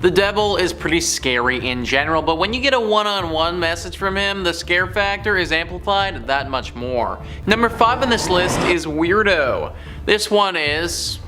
The devil is pretty scary in general, but when you get a one-on-one message from him, the scare factor is amplified that much more. Number 5 on this list is Weirdo. This one's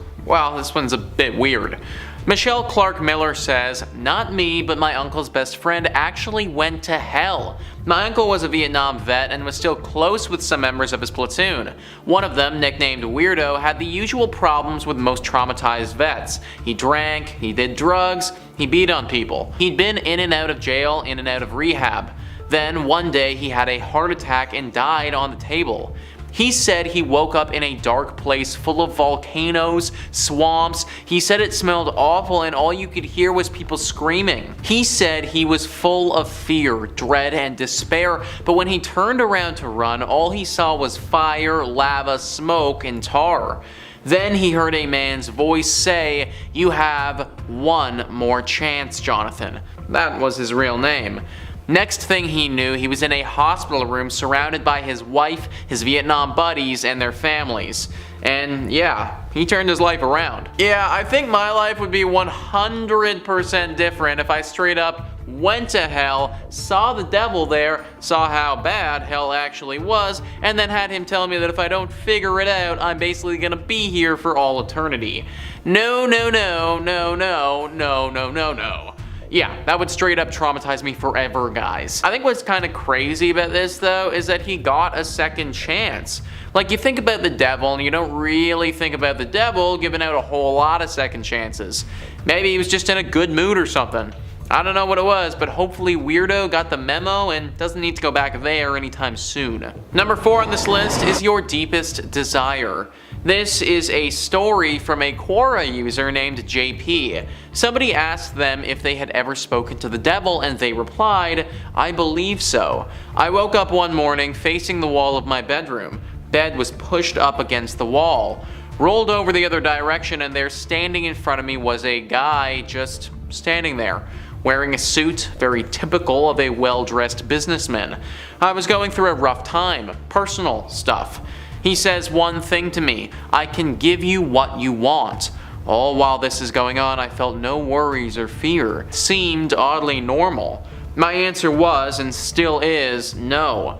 a bit weird. Michelle Clark Miller says, "Not me, but my uncle's best friend actually went to hell. My uncle was a Vietnam vet and was still close with some members of his platoon. One of them, nicknamed Weirdo, had the usual problems with most traumatized vets. He drank, he did drugs, he beat on people. He'd been in and out of jail, in and out of rehab. Then one day he had a heart attack and died on the table. He said he woke up in a dark place full of volcanoes, swamps. He said it smelled awful and all you could hear was people screaming. He said he was full of fear, dread, and despair, but when he turned around to run, all he saw was fire, lava, smoke, and tar. Then he heard a man's voice say, 'You have one more chance, Jonathan.' That was his real name. Next thing he knew, he was in a hospital room surrounded by his wife, his Vietnam buddies, and their families. And yeah, he turned his life around. Yeah, I think my life would be 100% different if I straight up went to hell, saw the devil there, saw how bad hell actually was, and then had him tell me that if I don't figure it out, I'm basically gonna be here for all eternity. No, no, no, no, no, no, no, no, no. Yeah, that would straight up traumatize me forever, guys. I think what's kind of crazy about this, though, is that he got a second chance. Like, you think about the devil, and you don't really think about the devil giving out a whole lot of second chances. Maybe he was just in a good mood or something. I don't know what it was, but hopefully Weirdo got the memo and doesn't need to go back there anytime soon. Number 4 on this list is Your Deepest Desire. This is a story from a Quora user named JP. Somebody asked them if they had ever spoken to the devil, and they replied, "I believe so. I woke up one morning facing the wall of my bedroom. Bed was pushed up against the wall. Rolled over the other direction, and there standing in front of me was a guy just standing there, wearing a suit, very typical of a well-dressed businessman. I was going through a rough time, personal stuff. He says one thing to me, 'I can give you what you want.' All while this is going on, I felt no worries or fear. It seemed oddly normal. My answer was, and still is, no.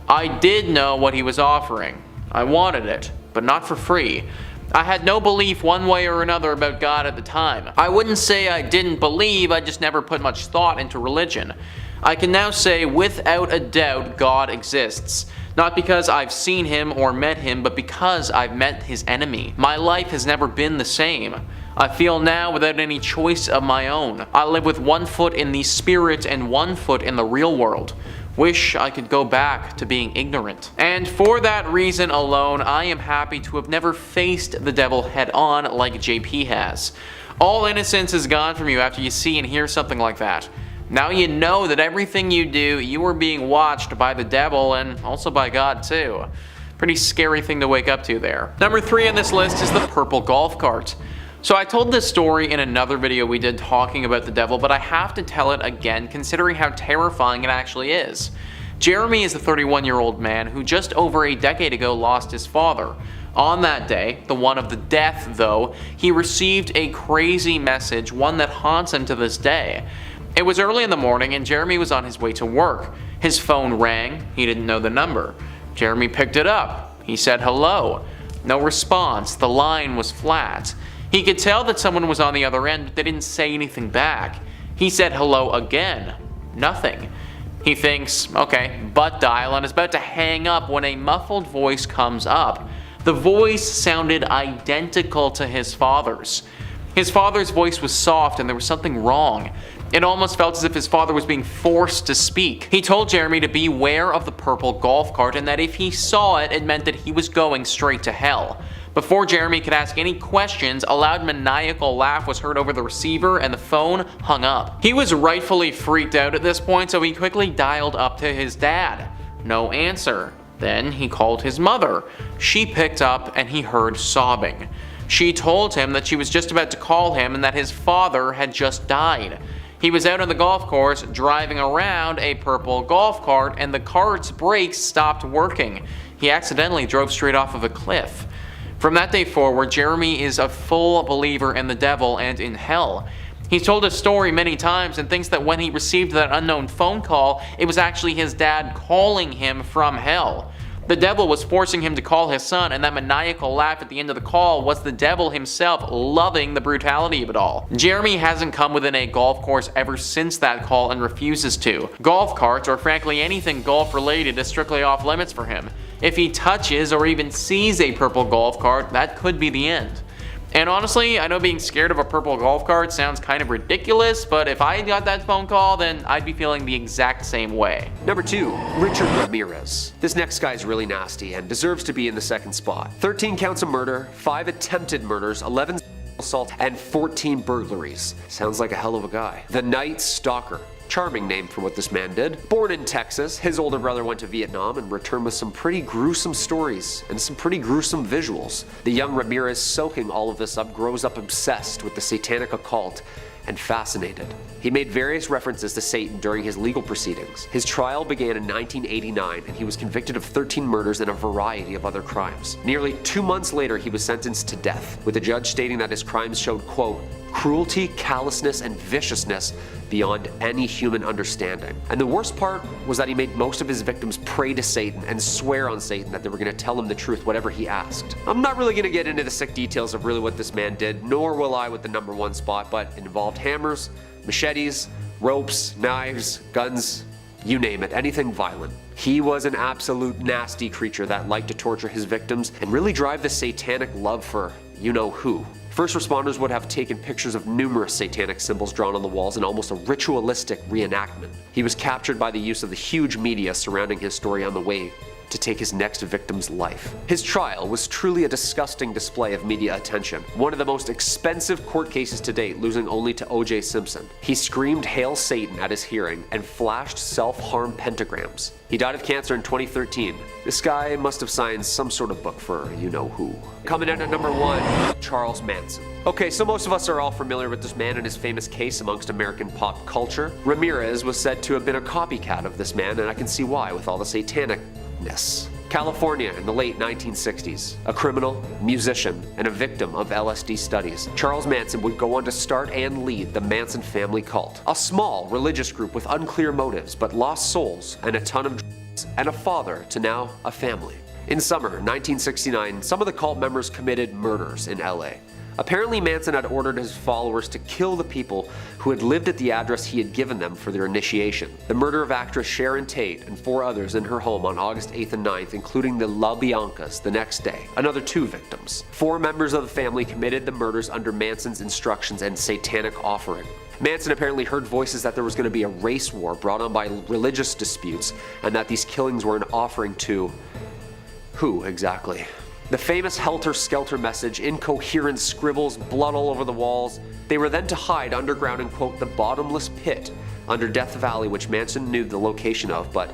I did know what he was offering. I wanted it, but not for free. I had no belief one way or another about God at the time. I wouldn't say I didn't believe, I just never put much thought into religion. I can now say without a doubt God exists. Not because I've seen him or met him, but because I've met his enemy. My life has never been the same. I feel now without any choice of my own. I live with one foot in the spirit and one foot in the real world. Wish I could go back to being ignorant. And for that reason alone, I am happy to have never faced the devil head on like JP has. All innocence is gone from you after you see and hear something like that. Now you know that everything you do, you are being watched by the devil and also by God too. Pretty scary thing to wake up to there. Number 3 on this list is the purple golf cart. So I told this story in another video we did talking about the devil, but I have to tell it again considering how terrifying it actually is. Jeremy is a 31-year-old man who just over a decade ago lost his father. On that day, the one of the death though, he received a crazy message, one that haunts him to this day. It was early in the morning and Jeremy was on his way to work. His phone rang, he didn't know the number. Jeremy picked it up. He said hello. No response, the line was flat. He could tell that someone was on the other end, but they didn't say anything back. He said hello again. Nothing. He thinks, okay, butt dial, and is about to hang up when a muffled voice comes up. The voice sounded identical to his father's. His father's voice was soft and there was something wrong. It almost felt as if his father was being forced to speak. He told Jeremy to beware of the purple golf cart and that if he saw it, it meant that he was going straight to hell. Before Jeremy could ask any questions, a loud maniacal laugh was heard over the receiver and the phone hung up. He was rightfully freaked out at this point, so he quickly dialed up to his dad. No answer. Then he called his mother. She picked up and he heard sobbing. She told him that she was just about to call him and that his father had just died. He was out on the golf course driving around a purple golf cart and the cart's brakes stopped working. He accidentally drove straight off of a cliff. From that day forward, Jeremy is a full believer in the devil and in hell. He's told his story many times and thinks that when he received that unknown phone call, it was actually his dad calling him from hell. The devil was forcing him to call his son, and that maniacal laugh at the end of the call was the devil himself loving the brutality of it all. Jeremy hasn't come within a golf course ever since that call and refuses to. Golf carts, or frankly anything golf related, is strictly off limits for him. If he touches or even sees a purple golf cart, that could be the end. And honestly, I know being scared of a purple golf cart sounds kind of ridiculous, but if I got that phone call, then I'd be feeling the exact same way. Number 2, Richard Ramirez. This next guy's really nasty and deserves to be in the second spot. 13 counts of murder, 5 attempted murders, 11 assaults, and 14 burglaries. Sounds like a hell of a guy. The Night Stalker. Charming name for what this man did. Born in Texas, his older brother went to Vietnam and returned with some pretty gruesome stories and some pretty gruesome visuals. The young Ramirez, soaking all of this up, grows up obsessed with the satanic occult and fascinated. He made various references to Satan during his legal proceedings. His trial began in 1989 and he was convicted of 13 murders and a variety of other crimes. Nearly 2 months later, he was sentenced to death, with the judge stating that his crimes showed, quote, cruelty, callousness, and viciousness beyond any human understanding. And the worst part was that he made most of his victims pray to Satan and swear on Satan that they were going to tell him the truth, whatever he asked. I'm not really going to get into the sick details of really what this man did, nor will I with the number 1 spot, but it involved hammers, machetes, ropes, knives, guns, you name it, anything violent. He was an absolute nasty creature that liked to torture his victims and really drive the satanic love for you-know-who. First responders would have taken pictures of numerous satanic symbols drawn on the walls in almost a ritualistic reenactment. He was captured by the use of the huge media surrounding his story on the way to take his next victim's life. His trial was truly a disgusting display of media attention, one of the most expensive court cases to date, losing only to O.J. Simpson. He screamed "Hail Satan" at his hearing and flashed self-harm pentagrams. He died of cancer in 2013. This guy must have signed some sort of book for you-know-who. Coming in at number 1, Charles Manson. Okay, so most of us are all familiar with this man and his famous case amongst American pop culture. Ramirez was said to have been a copycat of this man, and I can see why with all the satanicness. California in the late 1960s. A criminal, musician, and a victim of LSD studies, Charles Manson would go on to start and lead the Manson family cult. A small religious group with unclear motives but lost souls and a ton of drugs, and a father to now a family. In summer 1969, some of the cult members committed murders in LA. Apparently, Manson had ordered his followers to kill the people who had lived at the address he had given them for their initiation. The murder of actress Sharon Tate and 4 others in her home on August 8th and 9th, including the La Biancas the next day. Another 2 victims. 4 members of the family committed the murders under Manson's instructions and satanic offering. Manson apparently heard voices that there was going to be a race war brought on by religious disputes, and that these killings were an offering to who exactly? The famous helter-skelter message, incoherent scribbles, blood all over the walls. They were then to hide underground in, quote, the bottomless pit under Death Valley, which Manson knew the location of, but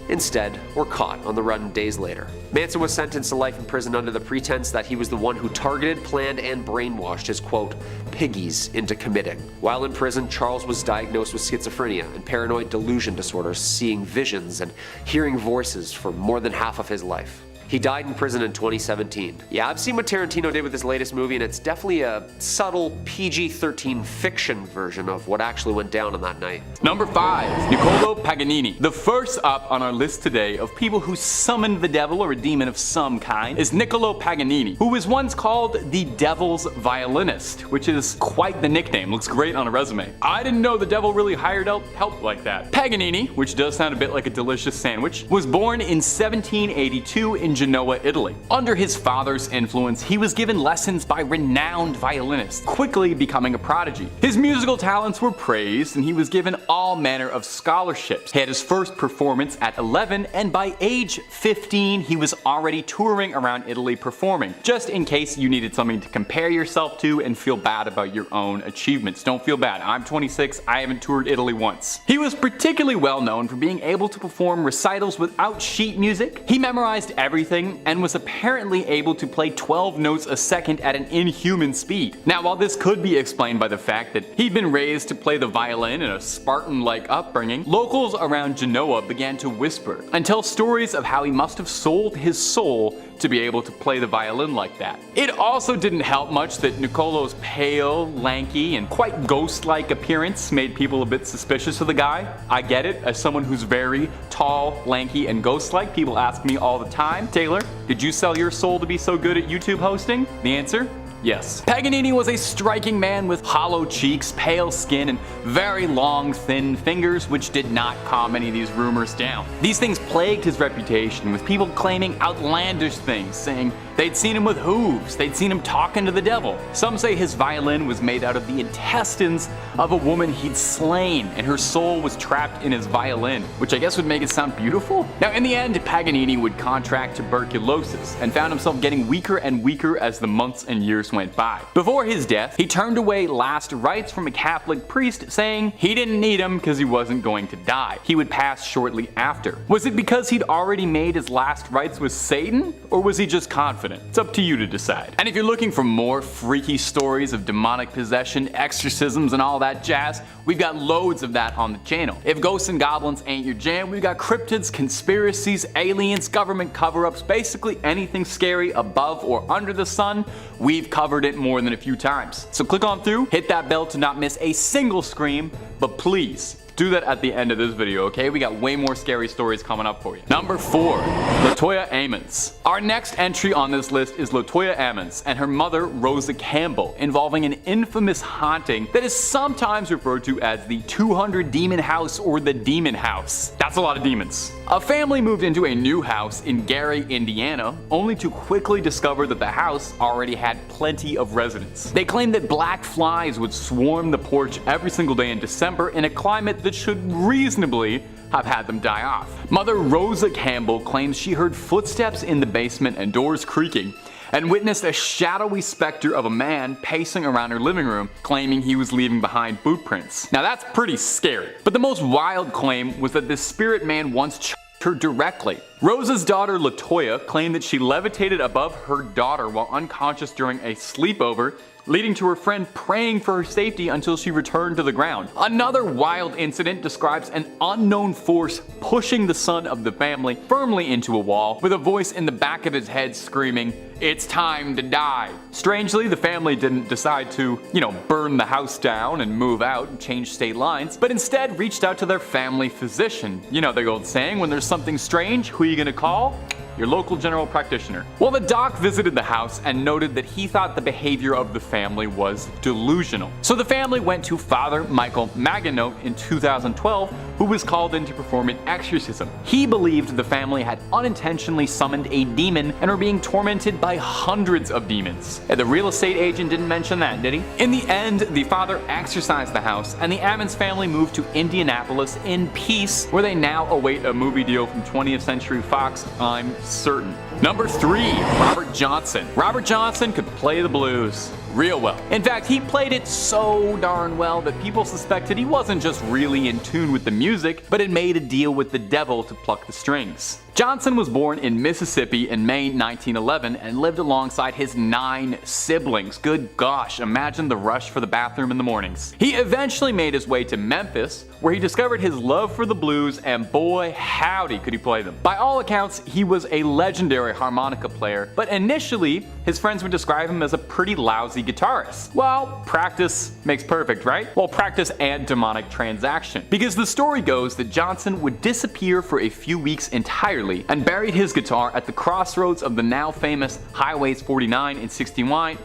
instead were caught on the run days later. Manson was sentenced to life in prison under the pretense that he was the one who targeted, planned, and brainwashed his, quote, piggies into committing. While in prison, Charles was diagnosed with schizophrenia and paranoid delusion disorders, seeing visions and hearing voices for more than half of his life. He died in prison in 2017. Yeah, I've seen what Tarantino did with his latest movie, and it's definitely a subtle PG-13 fiction version of what actually went down on that night. Number 5, Niccolo Paganini. The first up on our list today of people who summoned the devil or a demon of some kind is Niccolo Paganini, who was once called the devil's violinist, which is quite the nickname. Looks great on a resume. I didn't know the devil really hired out help like that. Paganini, which does sound a bit like a delicious sandwich, was born in 1782 in Genoa, Italy. Under his father's influence, he was given lessons by renowned violinists, quickly becoming a prodigy. His musical talents were praised, and he was given all manner of scholarships. He had his first performance at 11, and by age 15, he was already touring around Italy performing. Just in case you needed something to compare yourself to and feel bad about your own achievements. Don't feel bad. I'm 26, I haven't toured Italy once. He was particularly well known for being able to perform recitals without sheet music. He memorized everything and was apparently able to play 12 notes a second at an inhuman speed. Now, while this could be explained by the fact that he'd been raised to play the violin in a Spartan-like upbringing, locals around Genoa began to whisper and tell stories of how he must have sold his soul to be able to play the violin like that. It also didn't help much that Niccolo's pale, lanky, and quite ghost-like appearance made people a bit suspicious of the guy. I get it, as someone who's very tall, lanky, and ghost-like, people ask me all the time, Taylor, did you sell your soul to be so good at YouTube hosting? The answer? Yes. Paganini was a striking man with hollow cheeks, pale skin, and very long, thin fingers, which did not calm any of these rumors down. These things plagued his reputation, with people claiming outlandish things, saying they'd seen him with hooves, they'd seen him talking to the devil. Some say his violin was made out of the intestines of a woman he'd slain, and her soul was trapped in his violin, which I guess would make it sound beautiful? Now, in the end, Paganini would contract tuberculosis, and found himself getting weaker and weaker as the months and years went by. Before his death, he turned away last rites from a Catholic priest, saying he didn't need him because he wasn't going to die. He would pass shortly after. Was it because he'd already made his last rites with Satan, or was he just confident? It's up to you to decide. And if you're looking for more freaky stories of demonic possession, exorcisms, and all that jazz, we've got loads of that on the channel. If ghosts and goblins ain't your jam, we've got cryptids, conspiracies, aliens, government cover-ups, basically anything scary above or under the sun, we've covered it more than a few times. So click on through, hit that bell to not miss a single scream, but please, do that at the end of this video, okay? We got way more scary stories coming up for you. Number 4, Latoya Ammons. Our next entry on this list is Latoya Ammons and her mother Rosa Campbell, involving an infamous haunting that is sometimes referred to as the 200 Demon House or the Demon House. That's a lot of demons. A family moved into a new house in Gary, Indiana, only to quickly discover that the house already had plenty of residents. They claimed that black flies would swarm the porch every single day in December in a climate that should reasonably have had them die off. Mother Rosa Campbell claims she heard footsteps in the basement and doors creaking, and witnessed a shadowy specter of a man pacing around her living room, claiming he was leaving behind boot prints. Now that's pretty scary. But the most wild claim was that this spirit man once choked her directly. Rosa's daughter Latoya claimed that she levitated above her daughter while unconscious during a sleepover, leading to her friend praying for her safety until she returned to the ground. Another wild incident describes an unknown force pushing the son of the family firmly into a wall, with a voice in the back of his head screaming, "It's time to die." Strangely, the family didn't decide to, burn the house down and move out and change state lines, but instead reached out to their family physician. You know the old saying, when there's something strange, who are you gonna call? Your local general practitioner. Well, the doc visited the house and noted that he thought the behavior of the family was delusional. So the family went to Father Michael Maganote in 2012, who was called in to perform an exorcism. He believed the family had unintentionally summoned a demon and were being tormented by hundreds of demons. And the real estate agent didn't mention that, did he? In the end, the father exorcised the house, and the Ammons family moved to Indianapolis in peace, where they now await a movie deal from 20th Century Fox, I'm certain. Number 3, Robert Johnson. Robert Johnson could play the blues real well. In fact, he played it so darn well that people suspected he wasn't just really in tune with the music, but had made a deal with the devil to pluck the strings. Johnson was born in Mississippi in May 1911 and lived alongside his 9 siblings. Good gosh, imagine the rush for the bathroom in the mornings. He eventually made his way to Memphis, where he discovered his love for the blues, and boy howdy could he play them. By all accounts, he was a legendary harmonica player, but initially his friends would describe him as a pretty lousy guitarist. Well, practice makes perfect, right? Well, practice and demonic transaction. Because the story goes that Johnson would disappear for a few weeks entirely and buried his guitar at the crossroads of the now famous Highways 49 and 61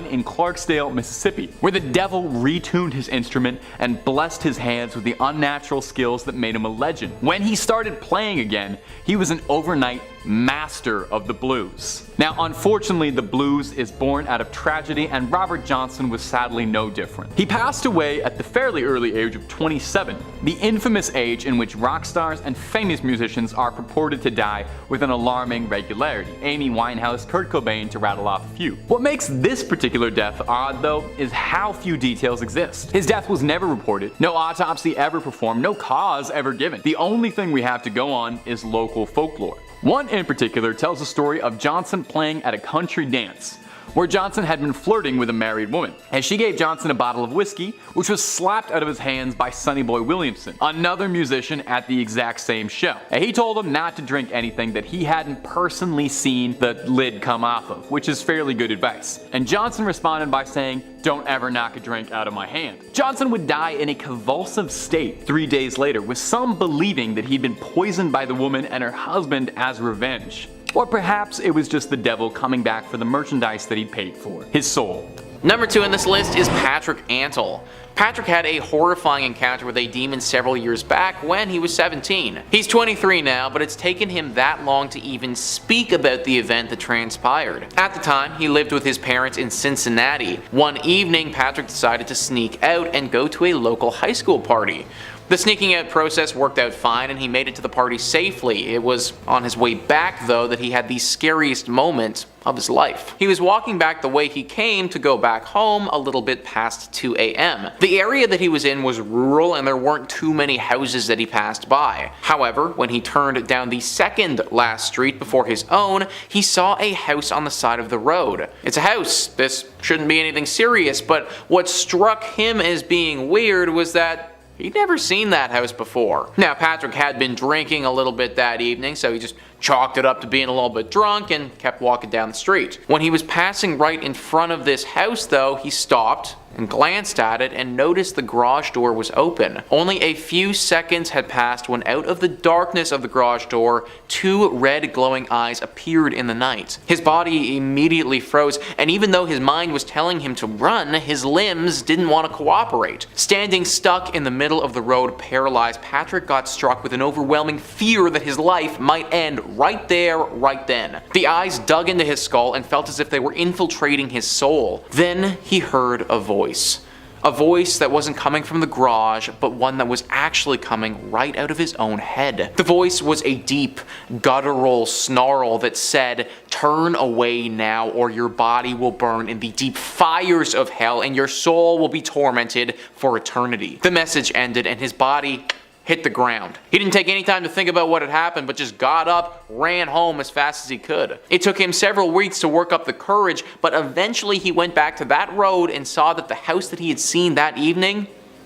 in Clarksdale, Mississippi, where the devil retuned his instrument and blessed his hands with the unnatural skills that made him a legend. When he started playing again, he was an overnight master of the blues. Now, unfortunately, the blues is born out of tragedy, and Robert Johnson was sadly no different. He passed away at the fairly early age of 27, the infamous age in which rock stars and famous musicians are purported to die with an alarming regularity. Amy Winehouse, Kurt Cobain, to rattle off a few. What makes this particular death odd, though, is how few details exist. His death was never reported, no autopsy ever performed, no cause ever given. The only thing we have to go on is local folklore. One in particular tells the story of Johnson playing at a country dance. where Johnson had been flirting with a married woman, and she gave Johnson a bottle of whiskey, which was slapped out of his hands by Sonny Boy Williamson, another musician at the exact same show. And he told him not to drink anything that he hadn't personally seen the lid come off of, which is fairly good advice. And Johnson responded by saying, "Don't ever knock a drink out of my hand." Johnson would die in a convulsive state 3 days later, with some believing that he'd been poisoned by the woman and her husband as revenge. Or perhaps it was just the devil coming back for the merchandise that he'd paid for, his soul. Number 2 in this list is Patrick Antle. Patrick had a horrifying encounter with a demon several years back when he was 17. He's 23 now, but it's taken him that long to even speak about the event that transpired. At the time, he lived with his parents in Cincinnati. One evening, Patrick decided to sneak out and go to a local high school party. The sneaking out process worked out fine and he made it to the party safely. It was on his way back though that he had the scariest moment of his life. He was walking back the way he came to go back home a little bit past 2 a.m. The area that he was in was rural and there weren't too many houses that he passed by. However, when he turned down the second last street before his own, he saw a house on the side of the road. It's a house. This shouldn't be anything serious, but what struck him as being weird was that he'd never seen that house before. Now, Patrick had been drinking a little bit that evening, so he just chalked it up to being a little bit drunk and kept walking down the street. When he was passing right in front of this house though, he stopped and glanced at it and noticed the garage door was open. Only a few seconds had passed when out of the darkness of the garage door, 2 red glowing eyes appeared in the night. His body immediately froze, and even though his mind was telling him to run, his limbs didn't want to cooperate. Standing stuck in the middle of the road, paralyzed, Patrick got struck with an overwhelming fear that his life might end right there, right then. The eyes dug into his skull and felt as if they were infiltrating his soul. Then he heard a voice. A voice that wasn't coming from the garage, but one that was actually coming right out of his own head. The voice was a deep, guttural snarl that said, "Turn away now or your body will burn in the deep fires of hell and your soul will be tormented for eternity." The message ended and his body hit the ground. He didn't take any time to think about what had happened, but just got up, ran home as fast as he could. It took him several weeks to work up the courage, but eventually he went back to that road and saw that the house that he had seen that evening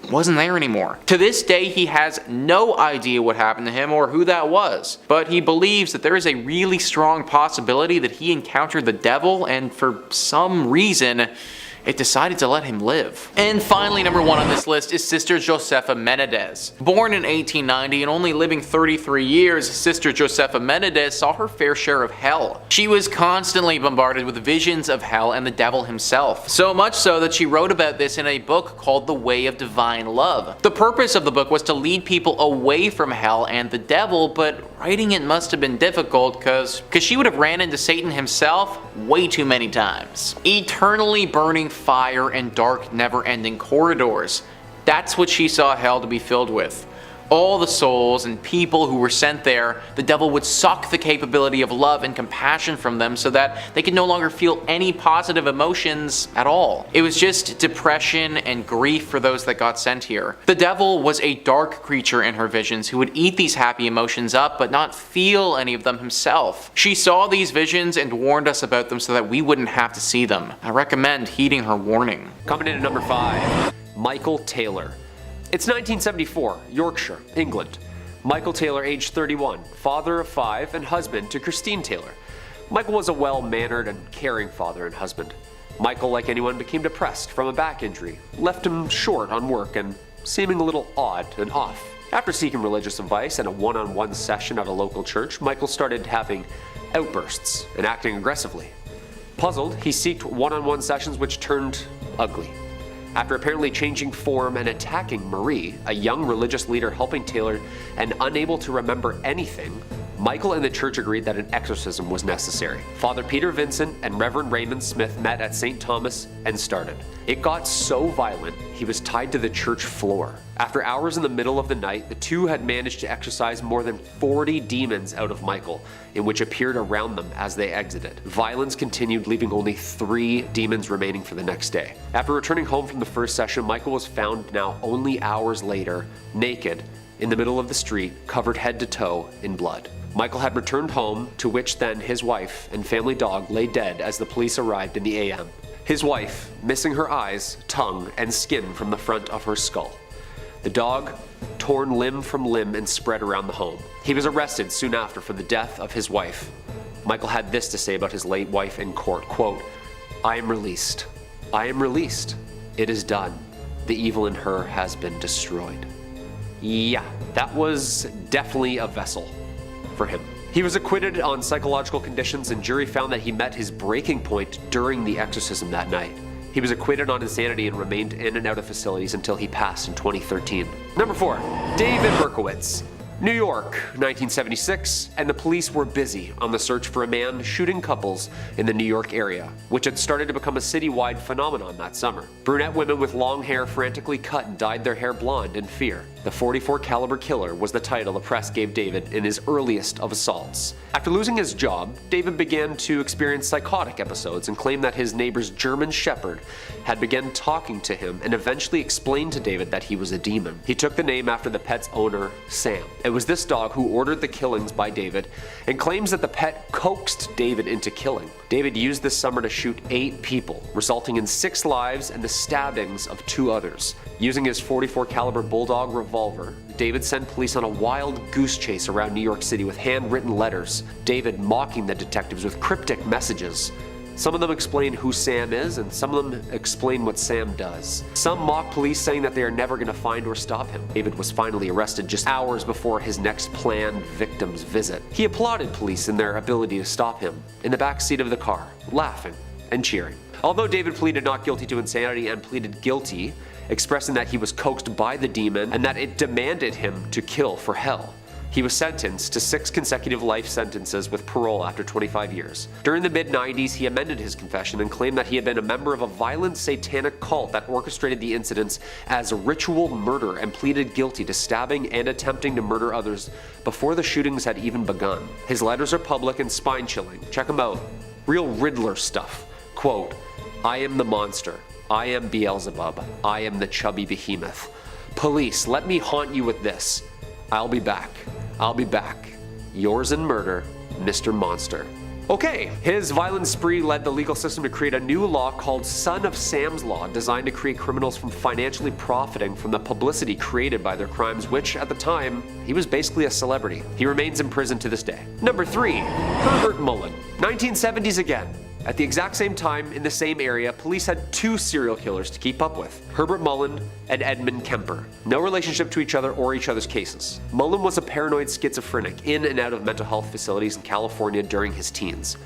wasn't there anymore. To this day, he has no idea what happened to him or who that was, but he believes that there is a really strong possibility that he encountered the devil and for some reason, it decided to let him live. And finally, number 1 on this list is Sister Josefa Menendez. Born in 1890 and only living 33 years, Sister Josefa Menendez saw her fair share of hell. She was constantly bombarded with visions of hell and the devil himself. So much so that she wrote about this in a book called The Way of Divine Love. The purpose of the book was to lead people away from hell and the devil, but writing it must have been difficult because she would have ran into Satan himself way too many times. Eternally burning fire and dark, never-ending corridors. That's what she saw hell to be filled with. All the souls and people who were sent there, the devil would suck the capability of love and compassion from them so that they could no longer feel any positive emotions at all. It was just depression and grief for those that got sent here. The devil was a dark creature in her visions who would eat these happy emotions up but not feel any of them himself. She saw these visions and warned us about them so that we wouldn't have to see them. I recommend heeding her warning. Coming in at number 5, Michael Taylor. It's 1974, Yorkshire, England. Michael Taylor, age 31, father of 5 and husband to Christine Taylor. Michael was a well-mannered and caring father and husband. Michael, like anyone, became depressed from a back injury, left him short on work and seeming a little odd and off. After seeking religious advice and a one-on-one session at a local church, Michael started having outbursts and acting aggressively. Puzzled, he sought one-on-one sessions which turned ugly. After apparently changing form and attacking Marie, a young religious leader helping Taylor and unable to remember anything, Michael and the church agreed that an exorcism was necessary. Father Peter Vincent and Reverend Raymond Smith met at St. Thomas and started. It got so violent, he was tied to the church floor. After hours in the middle of the night, the two had managed to exorcise more than 40 demons out of Michael, in which appeared around them as they exited. Violence continued, leaving only 3 demons remaining for the next day. After returning home from the first session, Michael was found now only hours later, naked, in the middle of the street, covered head to toe in blood. Michael had returned home, to which then his wife and family dog lay dead as the police arrived in the AM. His wife, missing her eyes, tongue, and skin from the front of her skull. The dog, torn limb from limb and spread around the home. He was arrested soon after for the death of his wife. Michael had this to say about his late wife in court, quote, "I am released. I am released. It is done. The evil in her has been destroyed." Yeah, that was definitely a vessel for him. He was acquitted on psychological conditions, and jury found that he met his breaking point during the exorcism that night. He was acquitted on insanity and remained in and out of facilities until he passed in 2013. Number 4, David Berkowitz. New York, 1976, and the police were busy on the search for a man shooting couples in the New York area, which had started to become a citywide phenomenon that summer. Brunette women with long hair frantically cut and dyed their hair blonde in fear. The .44 caliber killer was the title the press gave David in his earliest of assaults. After losing his job, David began to experience psychotic episodes and claimed that his neighbor's German shepherd had begun talking to him and eventually explained to David that he was a demon. He took the name after the pet's owner, Sam. It was this dog who ordered the killings by David and claims that the pet coaxed David into killing. David used this summer to shoot 8 people, resulting in 6 lives and the stabbings of 2 others. Using his .44 caliber bulldog revolver, David sent police on a wild goose chase around New York City with handwritten letters, David mocking the detectives with cryptic messages. Some of them explain who Sam is, and some of them explain what Sam does. Some mock police, saying that they are never going to find or stop him. David was finally arrested just hours before his next planned victim's visit. He applauded police in their ability to stop him, in the back seat of the car, laughing and cheering. Although David pleaded not guilty to insanity and pleaded guilty, expressing that he was coaxed by the demon and that it demanded him to kill for hell. He was sentenced to 6 consecutive life sentences with parole after 25 years. During the mid-90s, he amended his confession and claimed that he had been a member of a violent satanic cult that orchestrated the incidents as ritual murder and pleaded guilty to stabbing and attempting to murder others before the shootings had even begun. His letters are public and spine-chilling. Check them out. Real Riddler stuff. Quote, "I am the monster. I am Beelzebub. I am the chubby behemoth. Police, let me haunt you with this. I'll be back. I'll be back. Yours in murder, Mr. Monster." Okay, his violent spree led the legal system to create a new law called Son of Sam's Law, designed to create criminals from financially profiting from the publicity created by their crimes, which at the time, he was basically a celebrity. He remains in prison to this day. Number 3, Herbert Mullen. 1970s again. At the exact same time, in the same area, police had 2 serial killers to keep up with, Herbert Mullen and Edmund Kemper. No relationship to each other or each other's cases. Mullen was a paranoid schizophrenic in and out of mental health facilities in California during his teens.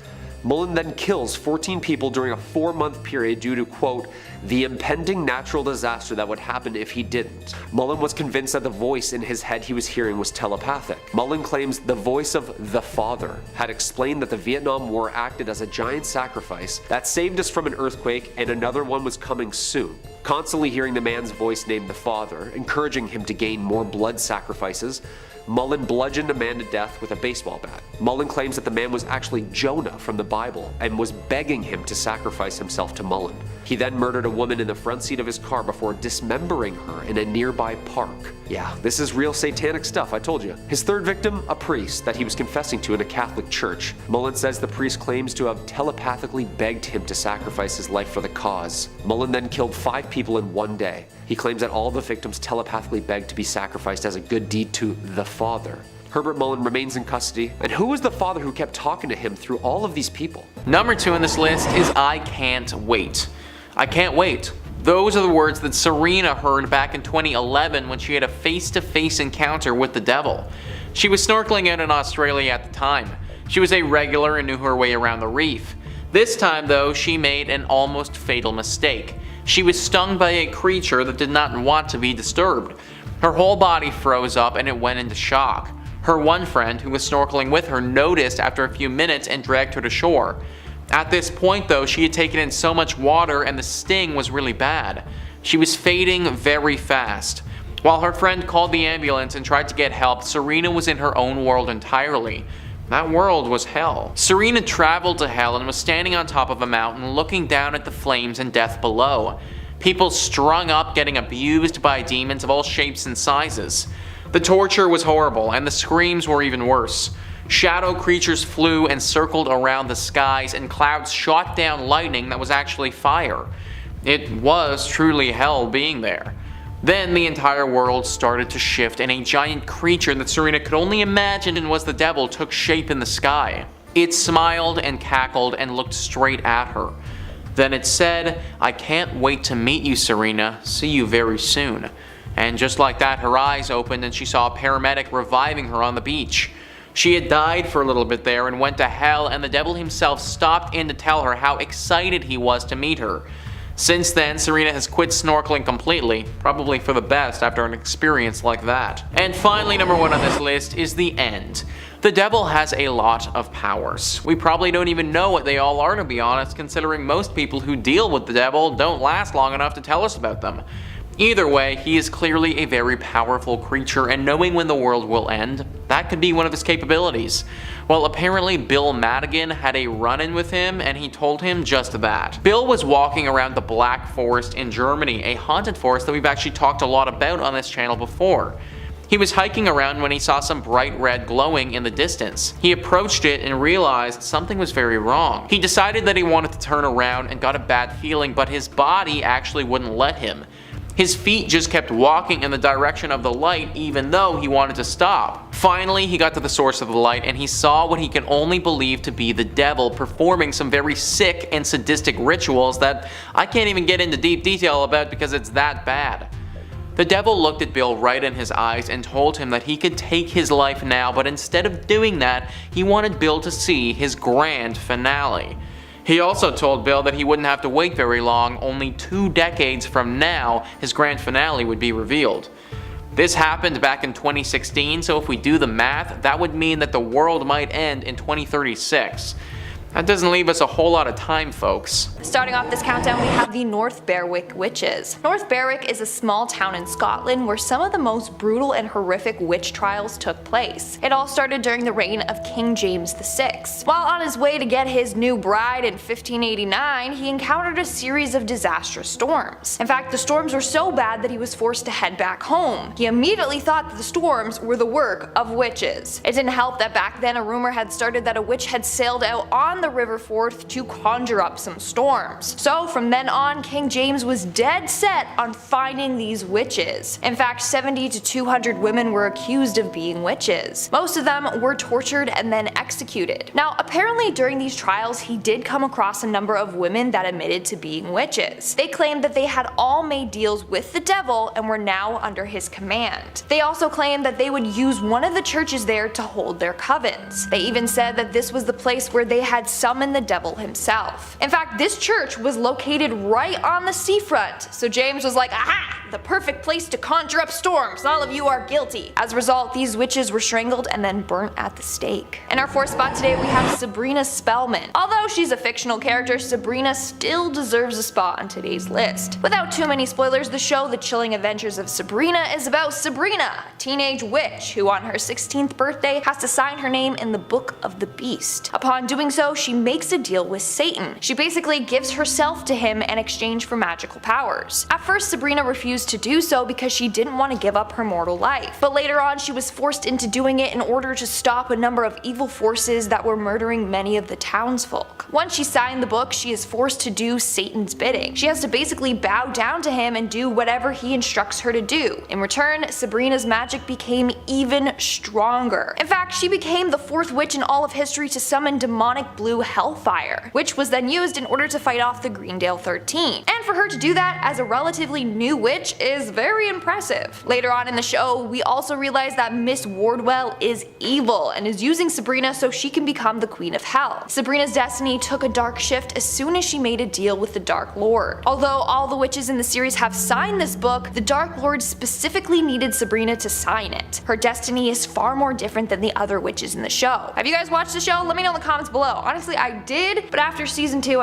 Mullen then kills 14 people during a 4-month period due to, quote, "the impending natural disaster that would happen if he didn't." Mullen was convinced that the voice in his head he was hearing was telepathic. Mullen claims the voice of the Father had explained that the Vietnam War acted as a giant sacrifice that saved us from an earthquake and another one was coming soon. Constantly hearing the man's voice named the Father, encouraging him to gain more blood sacrifices, Mullen bludgeoned a man to death with a baseball bat. Mullen claims that the man was actually Jonah from the Bible and was begging him to sacrifice himself to Mullen. He then murdered a woman in the front seat of his car before dismembering her in a nearby park. Yeah, this is real satanic stuff, I told you. His third victim, a priest that he was confessing to in a Catholic church. Mullen says the priest claims to have telepathically begged him to sacrifice his life for the cause. Mullen then killed 5 people in one day. He claims that all the victims telepathically begged to be sacrificed as a good deed to the Father. Herbert Mullen remains in custody, and who was the father who kept talking to him through all of these people? Number 2 on this list is I can't wait. I can't wait. Those are the words that Serena heard back in 2011 when she had a face-to-face encounter with the devil. She was snorkeling out in Australia at the time. She was a regular and knew her way around the reef. This time though, she made an almost fatal mistake. She was stung by a creature that did not want to be disturbed. Her whole body froze up and it went into shock. Her one friend, who was snorkeling with her, noticed after a few minutes and dragged her to shore. At this point though, she had taken in so much water and the sting was really bad. She was fading very fast. While her friend called the ambulance and tried to get help, Serena was in her own world entirely. That world was hell. Serena traveled to hell and was standing on top of a mountain looking down at the flames and death below. People strung up getting abused by demons of all shapes and sizes. The torture was horrible, and the screams were even worse. Shadow creatures flew and circled around the skies, and clouds shot down lightning that was actually fire. It was truly hell being there. Then the entire world started to shift, and a giant creature that Serena could only imagine was the devil took shape in the sky. It smiled and cackled and looked straight at her. Then it said, "I can't wait to meet you, Serena. See you very soon." And just like that, her eyes opened and she saw a paramedic reviving her on the beach. She had died for a little bit there and went to hell, and the devil himself stopped in to tell her how excited he was to meet her. Since then, Serena has quit snorkeling completely, probably for the best after an experience like that. And finally, number 1 on this list is the end. The devil has a lot of powers. We probably don't even know what they all are, to be honest, considering most people who deal with the devil don't last long enough to tell us about them. Either way, he is clearly a very powerful creature, and knowing when the world will end, that could be one of his capabilities. Well, apparently Bill Madigan had a run-in with him, and he told him just that. Bill was walking around the Black Forest in Germany, a haunted forest that we've actually talked a lot about on this channel before. He was hiking around when he saw some bright red glowing in the distance. He approached it and realized something was very wrong. He decided that he wanted to turn around and got a bad feeling, but his body actually wouldn't let him. His feet just kept walking in the direction of the light even though he wanted to stop. Finally, he got to the source of the light and he saw what he could only believe to be the devil performing some very sick and sadistic rituals that I can't even get into deep detail about because it's that bad. The devil looked at Bill right in his eyes and told him that he could take his life now, but instead of doing that, he wanted Bill to see his grand finale. He also told Bill that he wouldn't have to wait very long, only 2 decades from now his grand finale would be revealed. This happened back in 2016, so if we do the math, that would mean that the world might end in 2036. That doesn't leave us a whole lot of time, folks. Starting off this countdown, we have the North Berwick witches. North Berwick is a small town in Scotland where some of the most brutal and horrific witch trials took place. It all started during the reign of King James VI. While on his way to get his new bride in 1589, he encountered a series of disastrous storms. In fact, the storms were so bad that he was forced to head back home. He immediately thought that the storms were the work of witches. It didn't help that back then a rumor had started that a witch had sailed out on the River Forth to conjure up some storms. So from then on, King James was dead set on finding these witches. In fact, 70 to 200 women were accused of being witches. Most of them were tortured and then executed. Now, apparently during these trials, he did come across a number of women that admitted to being witches. They claimed that they had all made deals with the devil and were now under his command. They also claimed that they would use one of the churches there to hold their covens. They even said that this was the place where they had summoned the devil himself. In fact, this church was located right on the seafront, so James was like, aha! The perfect place to conjure up storms, all of you are guilty. As a result, these witches were strangled and then burnt at the stake. In our 4th spot today, we have Sabrina Spellman. Although she's a fictional character, Sabrina still deserves a spot on today's list. Without too many spoilers, the show The Chilling Adventures of Sabrina is about Sabrina, a teenage witch who on her 16th birthday has to sign her name in the Book of the Beast. Upon doing so, she makes a deal with Satan. She basically gives herself to him in exchange for magical powers. At first, Sabrina refused to do so because she didn't want to give up her mortal life, but later on she was forced into doing it in order to stop a number of evil forces that were murdering many of the townsfolk. Once she signed the book, she is forced to do Satan's bidding. She has to basically bow down to him and do whatever he instructs her to do. In return, Sabrina's magic became even stronger. In fact, she became the 4th witch in all of history to summon demonic blue hellfire, which was then used in order to fight off the Greendale 13. And for her to do that as a relatively new witch is very impressive. Later on in the show, we also realize that Miss Wardwell is evil and is using Sabrina so she can become the Queen of Hell. Sabrina's destiny took a dark shift as soon as she made a deal with the Dark Lord. Although all the witches in the series have signed this book, the Dark Lord specifically needed Sabrina to sign it. Her destiny is far more different than the other witches in the show. Have you guys watched the show? Let me know in the comments below. Honestly, I did, but after season 2,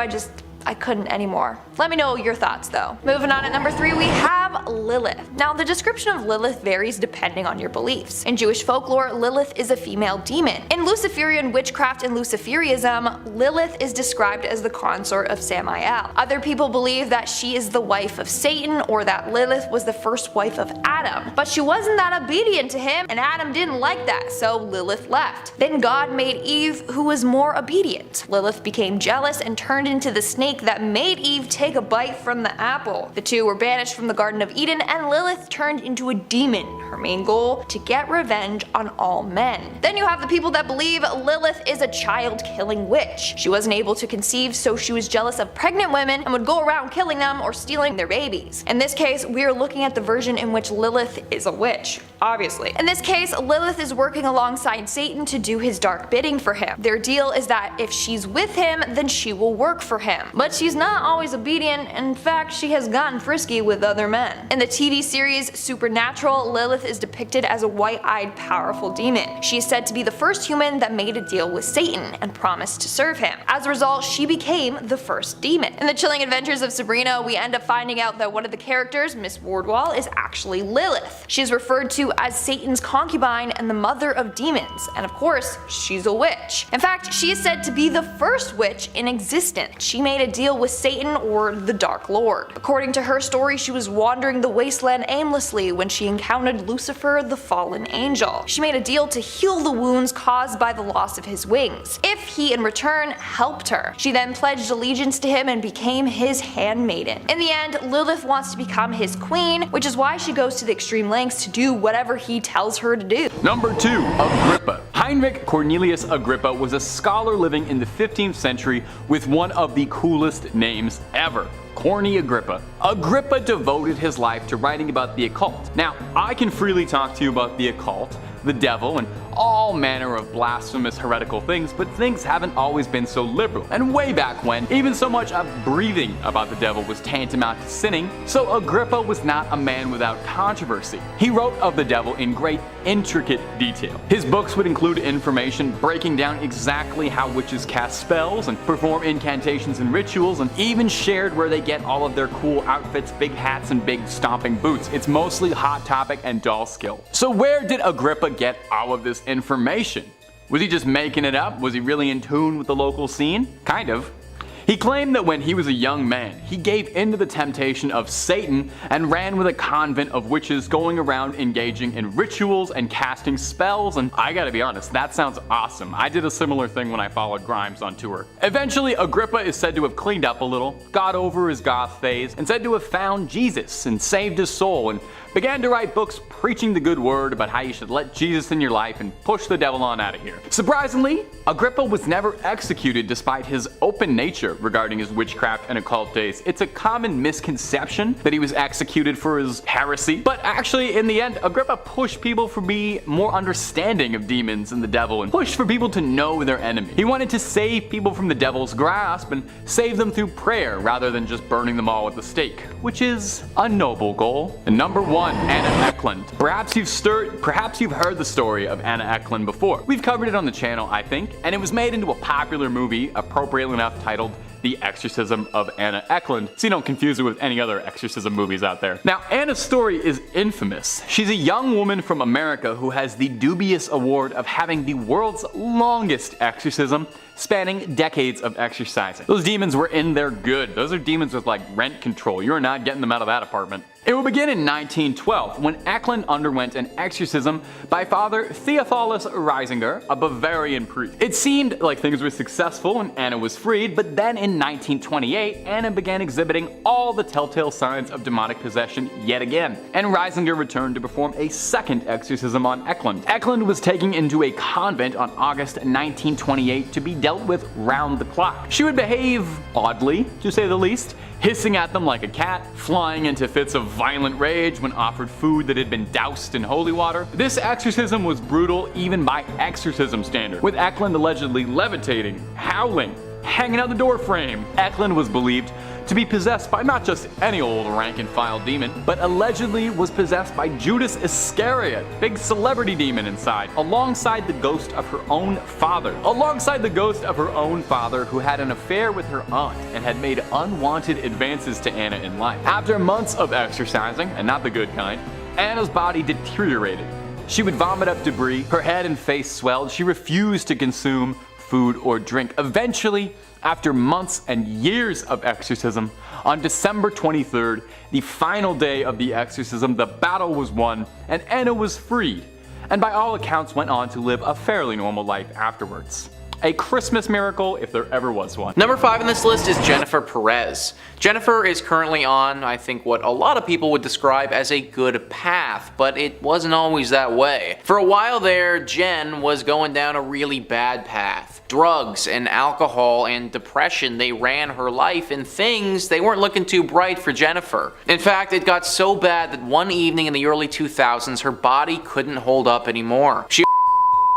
I couldn't anymore. Let me know your thoughts though. Moving on at number 3, we have Lilith. Now the description of Lilith varies depending on your beliefs. In Jewish folklore, Lilith is a female demon. In Luciferian witchcraft and Luciferianism, Lilith is described as the consort of Samael. Other people believe that she is the wife of Satan, or that Lilith was the first wife of Adam. But she wasn't that obedient to him, and Adam didn't like that, so Lilith left. Then God made Eve, who was more obedient. Lilith became jealous and turned into the snake that made Eve take a bite from the apple. The two were banished from the Garden of Eden, and Lilith turned into a demon. Her main goal, to get revenge on all men. Then you have the people that believe Lilith is a child-killing witch. She wasn't able to conceive, so she was jealous of pregnant women and would go around killing them or stealing their babies. In this case, we are looking at the version in which Lilith is a witch, obviously. In this case, Lilith is working alongside Satan to do his dark bidding for him. Their deal is that if she's with him, then she will work for him. But she's not always obedient. In fact, she has gotten frisky with other men. In the TV series Supernatural, Lilith is depicted as a white-eyed, powerful demon. She is said to be the first human that made a deal with Satan and promised to serve him. As a result, she became the first demon. In the chilling adventures of Sabrina, we end up finding out that one of the characters, Miss Wardwell, is actually Lilith. She is referred to as Satan's concubine and the mother of demons, and of course, she's a witch. In fact, she is said to be the first witch in existence. She made a deal with Satan, or the Dark Lord. According to her story, she was wandering the wasteland aimlessly when she encountered Lucifer, the fallen angel. She made a deal to heal the wounds caused by the loss of his wings, if he in return helped her. She then pledged allegiance to him and became his handmaiden. In the end, Lilith wants to become his queen, which is why she goes to the extreme lengths to do whatever he tells her to do. Number 2. Agrippa. Heinrich Cornelius Agrippa was a scholar living in the 15th century with one of the coolest names ever. Corny Agrippa. Agrippa devoted his life to writing about the occult. Now, I can freely talk to you about the occult, the devil, and all manner of blasphemous heretical things, but things haven't always been so liberal. And way back when, even so much of breathing about the devil was tantamount to sinning, so Agrippa was not a man without controversy. He wrote of the devil in great, intricate detail. His books would include information breaking down exactly how witches cast spells and perform incantations and rituals, and even shared where they get all of their cool outfits, big hats, and big stomping boots. It's mostly Hot Topic and doll skill. So where did Agrippa get all of this information? Was he just making it up? Was he really in tune with the local scene? Kind of. He claimed that when he was a young man, he gave in to the temptation of Satan and ran with a convent of witches, going around engaging in rituals and casting spells, and I gotta be honest, that sounds awesome. I did a similar thing when I followed Grimes on tour. Eventually, Agrippa is said to have cleaned up a little, got over his goth phase, and said to have found Jesus and saved his soul, and began to write books preaching the good word about how you should let Jesus in your life and push the devil on out of here. Surprisingly, Agrippa was never executed despite his open nature regarding his witchcraft and occult days. It's a common misconception that he was executed for his heresy, but actually in the end, Agrippa pushed people to be more understanding of demons and the devil, and pushed for people to know their enemy. He wanted to save people from the devil's grasp and save them through prayer rather than just burning them all at the stake, which is a noble goal. And number 1, Anna Eklund. Perhaps you've heard the story of Anna Eklund before. We've covered it on the channel, I think, and it was made into a popular movie, appropriately enough titled The Exorcism of Anna Eklund, so you don't confuse it with any other exorcism movies out there. Now, Anna's story is infamous. She's a young woman from America who has the dubious award of having the world's longest exorcism, spanning decades of exorcising. Those demons were in there good. Those are demons with like rent control. You're not getting them out of that apartment. It will begin in 1912 when Eklund underwent an exorcism by Father Theophilus Reisinger, a Bavarian priest. It seemed like things were successful and Anna was freed, but then in 1928, Anna began exhibiting all the telltale signs of demonic possession yet again, and Reisinger returned to perform a second exorcism on Eklund. Eklund was taken into a convent on August 1928 to be dealt with round the clock. She would behave oddly, to say the least, hissing at them like a cat, flying into fits of violent rage when offered food that had been doused in holy water. This exorcism was brutal even by exorcism standards, with Eklund allegedly levitating, howling, hanging out the door frame. Eklund was believed to be possessed by not just any old rank-and-file demon, but allegedly was possessed by Judas Iscariot, big celebrity demon inside, alongside the ghost of her own father. Alongside the ghost of her own father, who had an affair with her aunt and had made unwanted advances to Anna in life. After months of exorcising, and not the good kind, Anna's body deteriorated. She would vomit up debris, her head and face swelled, she refused to consume food or drink. Eventually, after months and years of exorcism, on December 23rd, the final day of the exorcism, the battle was won and Anna was freed, and by all accounts went on to live a fairly normal life afterwards. A Christmas miracle if there ever was one. Number 5 on this list is Jennifer Perez. Jennifer is currently on, I think, what a lot of people would describe as a good path, but it wasn't always that way. For a while there, Jen was going down a really bad path. Drugs and alcohol and depression, they ran her life, and things, they weren't looking too bright for Jennifer. In fact, it got so bad that one evening in the early 2000s, her body couldn't hold up anymore.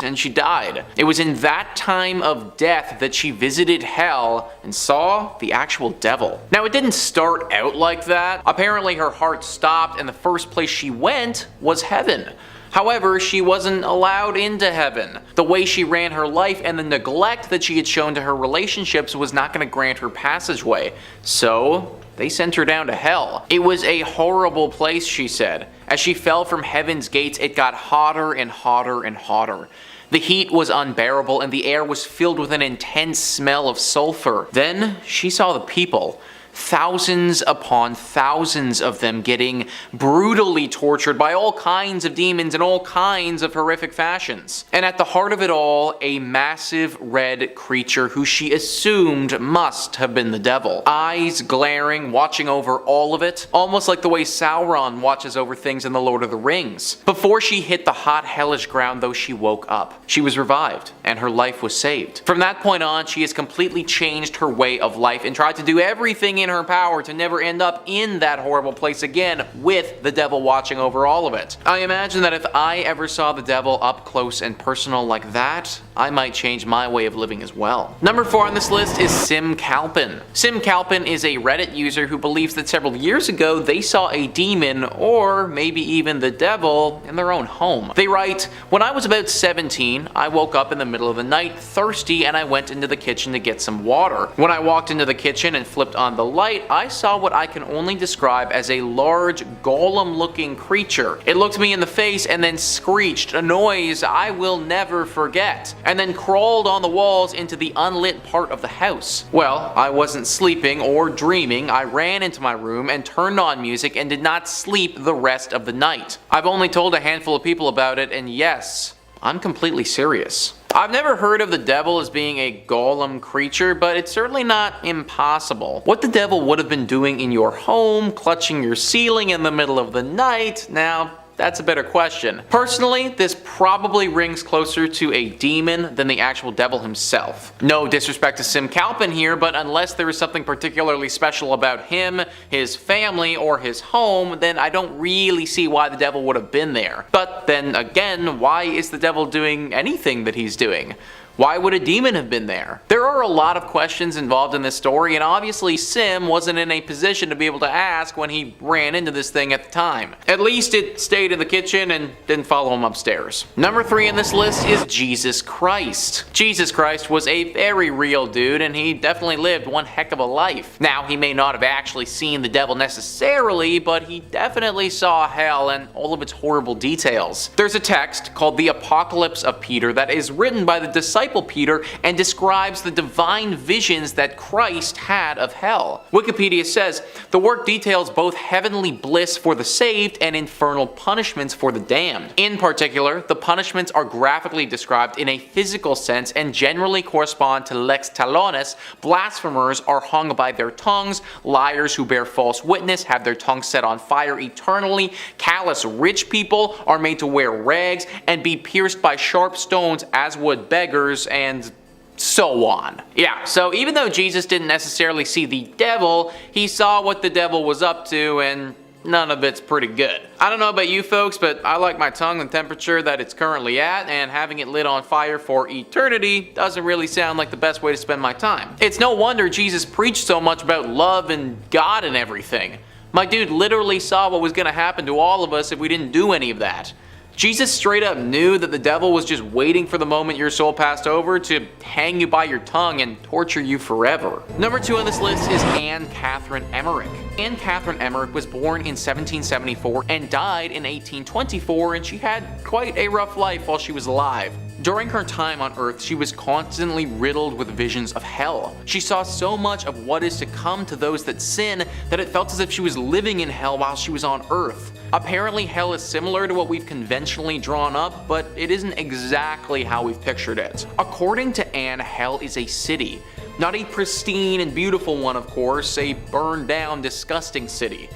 And she died. It was in that time of death that she visited hell and saw the actual devil. Now, it didn't start out like that. Apparently her heart stopped and the first place she went was heaven. However, she wasn't allowed into heaven. The way she ran her life and the neglect that she had shown to her relationships was not going to grant her passageway. So they sent her down to hell. It was a horrible place, she said. As she fell from heaven's gates, it got hotter and hotter and hotter. The heat was unbearable and the air was filled with an intense smell of sulfur. Then she saw the people. Thousands upon thousands of them getting brutally tortured by all kinds of demons in all kinds of horrific fashions. And at the heart of it all, a massive red creature who she assumed must have been the devil. Eyes glaring, watching over all of it, almost like the way Sauron watches over things in The Lord of the Rings. Before she hit the hot hellish ground though, she woke up. She was revived, and her life was saved. From that point on, she has completely changed her way of life and tried to do everything in her power to never end up in that horrible place again with the devil watching over all of it. I imagine that if I ever saw the devil up close and personal like that, I might change my way of living as well. Number 4 on this list is Sim Calpin. Sim Calpin is a Reddit user who believes that several years ago they saw a demon, or maybe even the devil, in their own home. They write, "When I was about 17, I woke up in the middle of the night thirsty and I went into the kitchen to get some water. When I walked into the kitchen and flipped on the light, I saw what I can only describe as a large golem-looking creature. It looked me in the face and then screeched, a noise I will never forget, and then crawled on the walls into the unlit part of the house. Well, I wasn't sleeping or dreaming. I ran into my room and turned on music and did not sleep the rest of the night. I've only told a handful of people about it, and yes, I'm completely serious." I've never heard of the devil as being a golem creature, but it's certainly not impossible. What the devil would have been doing in your home, clutching your ceiling in the middle of the night, now, that's a better question. Personally, this probably rings closer to a demon than the actual devil himself. No disrespect to Sim Calpin here, but unless there is something particularly special about him, his family, or his home, then I don't really see why the devil would have been there. But then again, why is the devil doing anything that he's doing? Why would a demon have been there? There are a lot of questions involved in this story, and obviously Sim wasn't in a position to be able to ask when he ran into this thing at the time. At least it stayed in the kitchen and didn't follow him upstairs. Number 3 on this list is Jesus Christ. Jesus Christ was a very real dude, and he definitely lived one heck of a life. Now, he may not have actually seen the devil necessarily, but he definitely saw hell and all of its horrible details. There's a text called the Apocalypse of Peter that is written by the disciple Peter and describes the divine visions that Christ had of hell. Wikipedia says, the work details both heavenly bliss for the saved and infernal punishments for the damned. In particular, the punishments are graphically described in a physical sense and generally correspond to lex talones. Blasphemers are hung by their tongues, liars who bear false witness have their tongues set on fire eternally, callous rich people are made to wear rags and be pierced by sharp stones as would beggars, and so on. Yeah, so even though Jesus didn't necessarily see the devil, he saw what the devil was up to, and none of it's pretty good. I don't know about you folks, but I like my tongue the temperature that it's currently at, and having it lit on fire for eternity doesn't really sound like the best way to spend my time. It's no wonder Jesus preached so much about love and God and everything. My dude literally saw what was going to happen to all of us if we didn't do any of that. Jesus straight up knew that the devil was just waiting for the moment your soul passed over to hang you by your tongue and torture you forever. Number 2 on this list is Anne Catherine Emmerich. Anne Catherine Emmerich was born in 1774 and died in 1824, and she had quite a rough life while she was alive. During her time on Earth, she was constantly riddled with visions of hell. She saw so much of what is to come to those that sin that it felt as if she was living in hell while she was on Earth. Apparently, hell is similar to what we've conventionally drawn up, but it isn't exactly how we've pictured it. According to Anne, hell is a city. Not a pristine and beautiful one, of course, a burned down, disgusting city.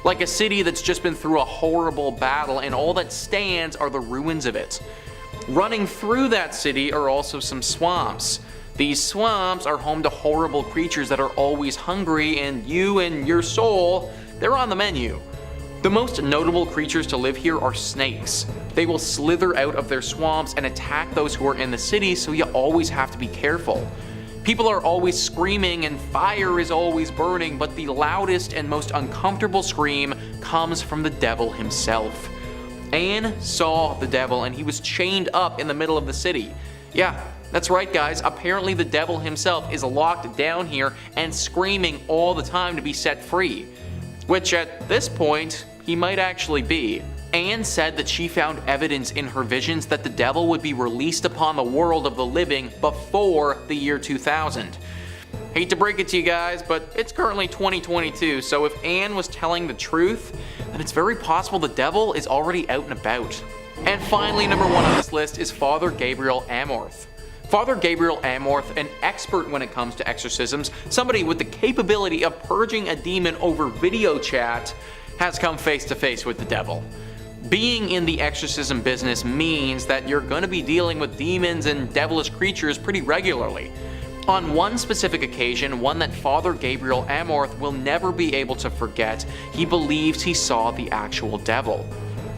Like a city that's just been through a horrible battle and all that stands are the ruins of it. Running through that city are also some swamps. These swamps are home to horrible creatures that are always hungry, and you and your soul, they're on the menu. The most notable creatures to live here are snakes. They will slither out of their swamps and attack those who are in the city, so you always have to be careful. People are always screaming and fire is always burning, but the loudest and most uncomfortable scream comes from the devil himself. Anne saw the devil and he was chained up in the middle of the city. Yeah, that's right guys, apparently the devil himself is locked down here and screaming all the time to be set free. Which at this point, he might actually be. Anne said that she found evidence in her visions that the devil would be released upon the world of the living before the year 2000. Hate to break it to you guys, but it's currently 2022, so if Anne was telling the truth, then it's very possible the devil is already out and about. And finally, number 1 on this list is Father Gabriel Amorth. Father Gabriel Amorth, an expert when it comes to exorcisms, somebody with the capability of purging a demon over video chat, has come face to face with the devil. Being in the exorcism business means that you're going to be dealing with demons and devilish creatures pretty regularly. On one specific occasion, one that Father Gabriel Amorth will never be able to forget, he believes he saw the actual devil.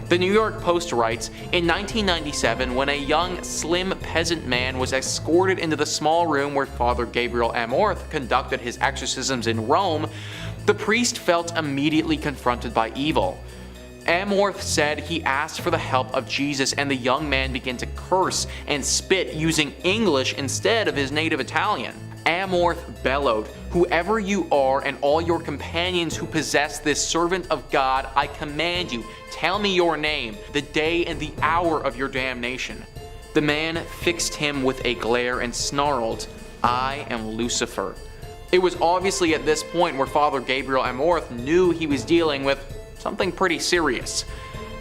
The New York Post writes, in 1997, when a young, slim peasant man was escorted into the small room where Father Gabriel Amorth conducted his exorcisms in Rome, the priest felt immediately confronted by evil. Amorth said he asked for the help of Jesus, and the young man began to curse and spit using English instead of his native Italian. Amorth bellowed, "Whoever you are and all your companions who possess this servant of God, I command you, tell me your name, the day and the hour of your damnation." The man fixed him with a glare and snarled, "I am Lucifer." It was obviously at this point where Father Gabriel Amorth knew he was dealing with something pretty serious.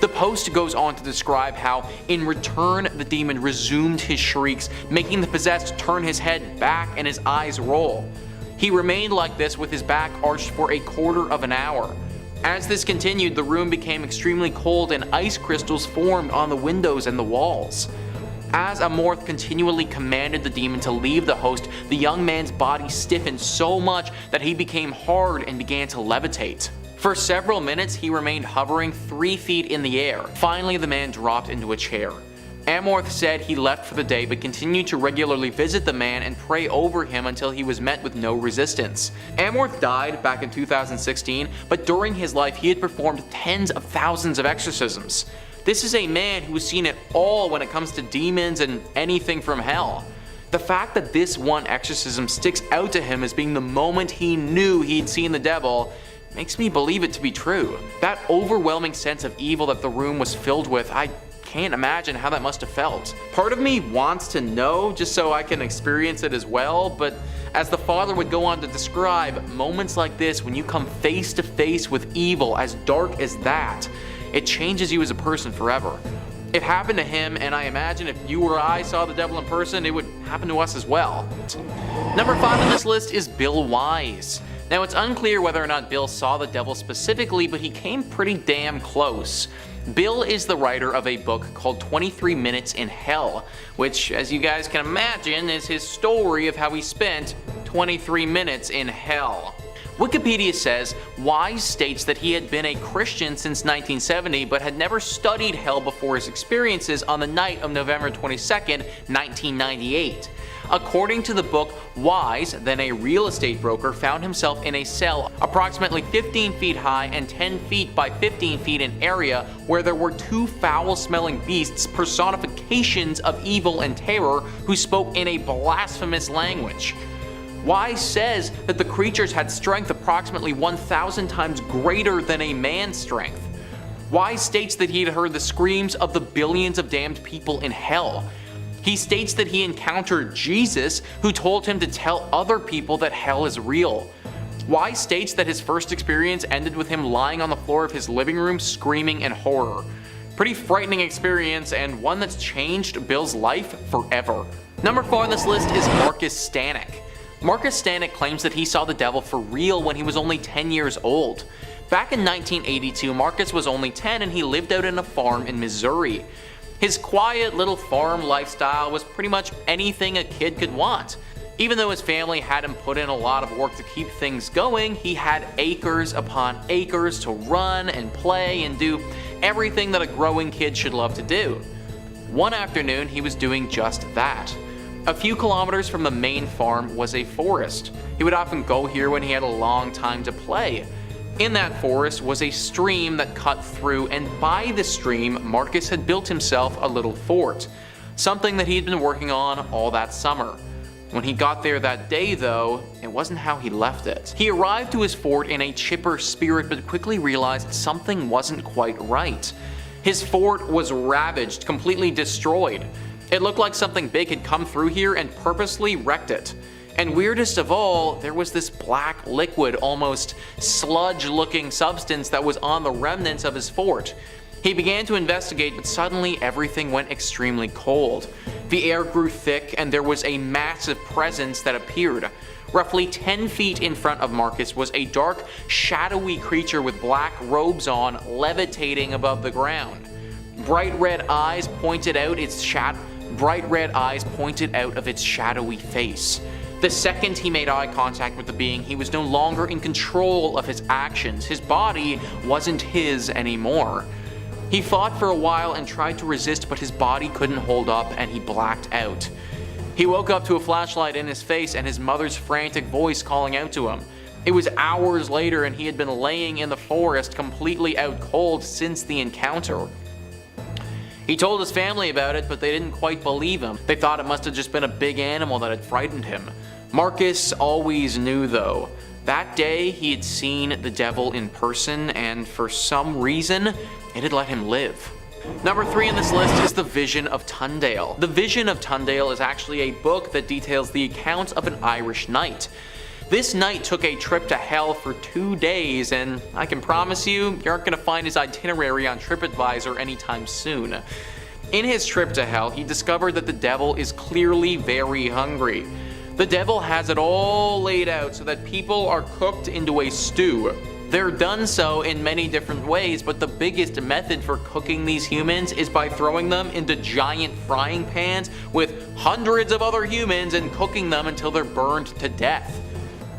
The Post goes on to describe how, in return, the demon resumed his shrieks, making the possessed turn his head back and his eyes roll. He remained like this with his back arched for a quarter of an hour. As this continued, the room became extremely cold and ice crystals formed on the windows and the walls. As Amorth continually commanded the demon to leave the host, the young man's body stiffened so much that he became hard and began to levitate. For several minutes, he remained hovering 3 feet in the air. Finally, the man dropped into a chair. Amorth said he left for the day but continued to regularly visit the man and pray over him until he was met with no resistance. Amorth died back in 2016, but during his life he had performed tens of thousands of exorcisms. This is a man who has seen it all when it comes to demons and anything from hell. The fact that this one exorcism sticks out to him as being the moment he knew he'd seen the devil makes me believe it to be true. That overwhelming sense of evil that the room was filled with, I can't imagine how that must have felt. Part of me wants to know just so I can experience it as well, but as the father would go on to describe, moments like this when you come face to face with evil as dark as that, it changes you as a person forever. It happened to him, and I imagine if you or I saw the devil in person, it would happen to us as well. Number 5 on this list is Bill Wise. Now, it's unclear whether or not Bill saw the devil specifically, but he came pretty damn close. Bill is the writer of a book called 23 Minutes in Hell, which, as you guys can imagine, is his story of how he spent 23 minutes in hell. Wikipedia says Wise states that he had been a Christian since 1970 but had never studied hell before his experiences on the night of November 22nd, 1998. According to the book, Wise, then a real estate broker, found himself in a cell approximately 15 feet high and 10 feet by 15 feet in area where there were two foul-smelling beasts, personifications of evil and terror, who spoke in a blasphemous language. Wise says that the creatures had strength approximately 1,000 times greater than a man's strength. Wise states that he had heard the screams of the billions of damned people in hell. He states that he encountered Jesus, who told him to tell other people that hell is real. Wise states that his first experience ended with him lying on the floor of his living room screaming in horror. Pretty frightening experience, and one that's changed Bill's life forever. Number 4 on this list is Marcus Stanek. Marcus Stanek claims that he saw the devil for real when he was only 10 years old. Back in 1982, Marcus was only 10 and he lived out in a farm in Missouri. His quiet little farm lifestyle was pretty much anything a kid could want. Even though his family had him put in a lot of work to keep things going, he had acres upon acres to run and play and do everything that a growing kid should love to do. One afternoon, he was doing just that. A few kilometers from the main farm was a forest. He would often go here when he had a long time to play. In that forest was a stream that cut through, and by the stream, Marcus had built himself a little fort, something that he had been working on all that summer. When he got there that day though, it wasn't how he left it. He arrived to his fort in a chipper spirit but quickly realized something wasn't quite right. His fort was ravaged, completely destroyed. It looked like something big had come through here and purposely wrecked it. And weirdest of all, there was this black liquid, almost sludge-looking substance that was on the remnants of his fort. He began to investigate, but suddenly everything went extremely cold. The air grew thick and there was a massive presence that appeared. Roughly 10 feet in front of Marcus was a dark, shadowy creature with black robes on, levitating above the ground. Bright red eyes pointed out of its shadowy face. The second he made eye contact with the being, he was no longer in control of his actions. His body wasn't his anymore. He fought for a while and tried to resist, but his body couldn't hold up and he blacked out. He woke up to a flashlight in his face and his mother's frantic voice calling out to him. It was hours later and he had been laying in the forest completely out cold since the encounter. He told his family about it, but they didn't quite believe him. They thought it must have just been a big animal that had frightened him. Marcus always knew though. That day he had seen the devil in person, and for some reason, it had let him live. Number 3 on this list is the Vision of Tundale. The Vision of Tundale is actually a book that details the account of an Irish knight. This knight took a trip to hell for 2 days, and I can promise you aren't going to find his itinerary on TripAdvisor anytime soon. In his trip to hell, he discovered that the devil is clearly very hungry. The devil has it all laid out so that people are cooked into a stew. They're done so in many different ways, but the biggest method for cooking these humans is by throwing them into giant frying pans with hundreds of other humans and cooking them until they're burned to death.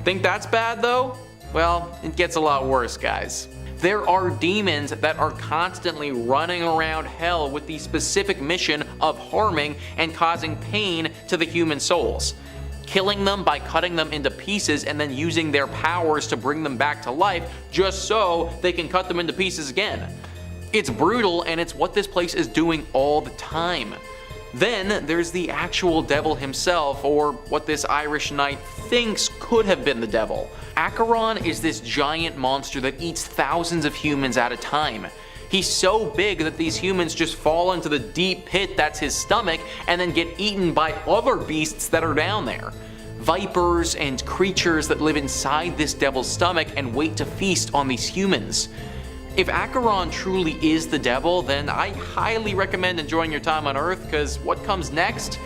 Think that's bad though? Well, it gets a lot worse, guys. There are demons that are constantly running around hell with the specific mission of harming and causing pain to the human souls. Killing them by cutting them into pieces and then using their powers to bring them back to life just so they can cut them into pieces again. It's brutal, and it's what this place is doing all the time. Then there's the actual devil himself, or what this Irish knight thinks could have been the devil. Acheron is this giant monster that eats thousands of humans at a time. He's so big that these humans just fall into the deep pit that's his stomach and then get eaten by other beasts that are down there. Vipers and creatures that live inside this devil's stomach and wait to feast on these humans. If Acheron truly is the devil, then I highly recommend enjoying your time on Earth, because what comes next?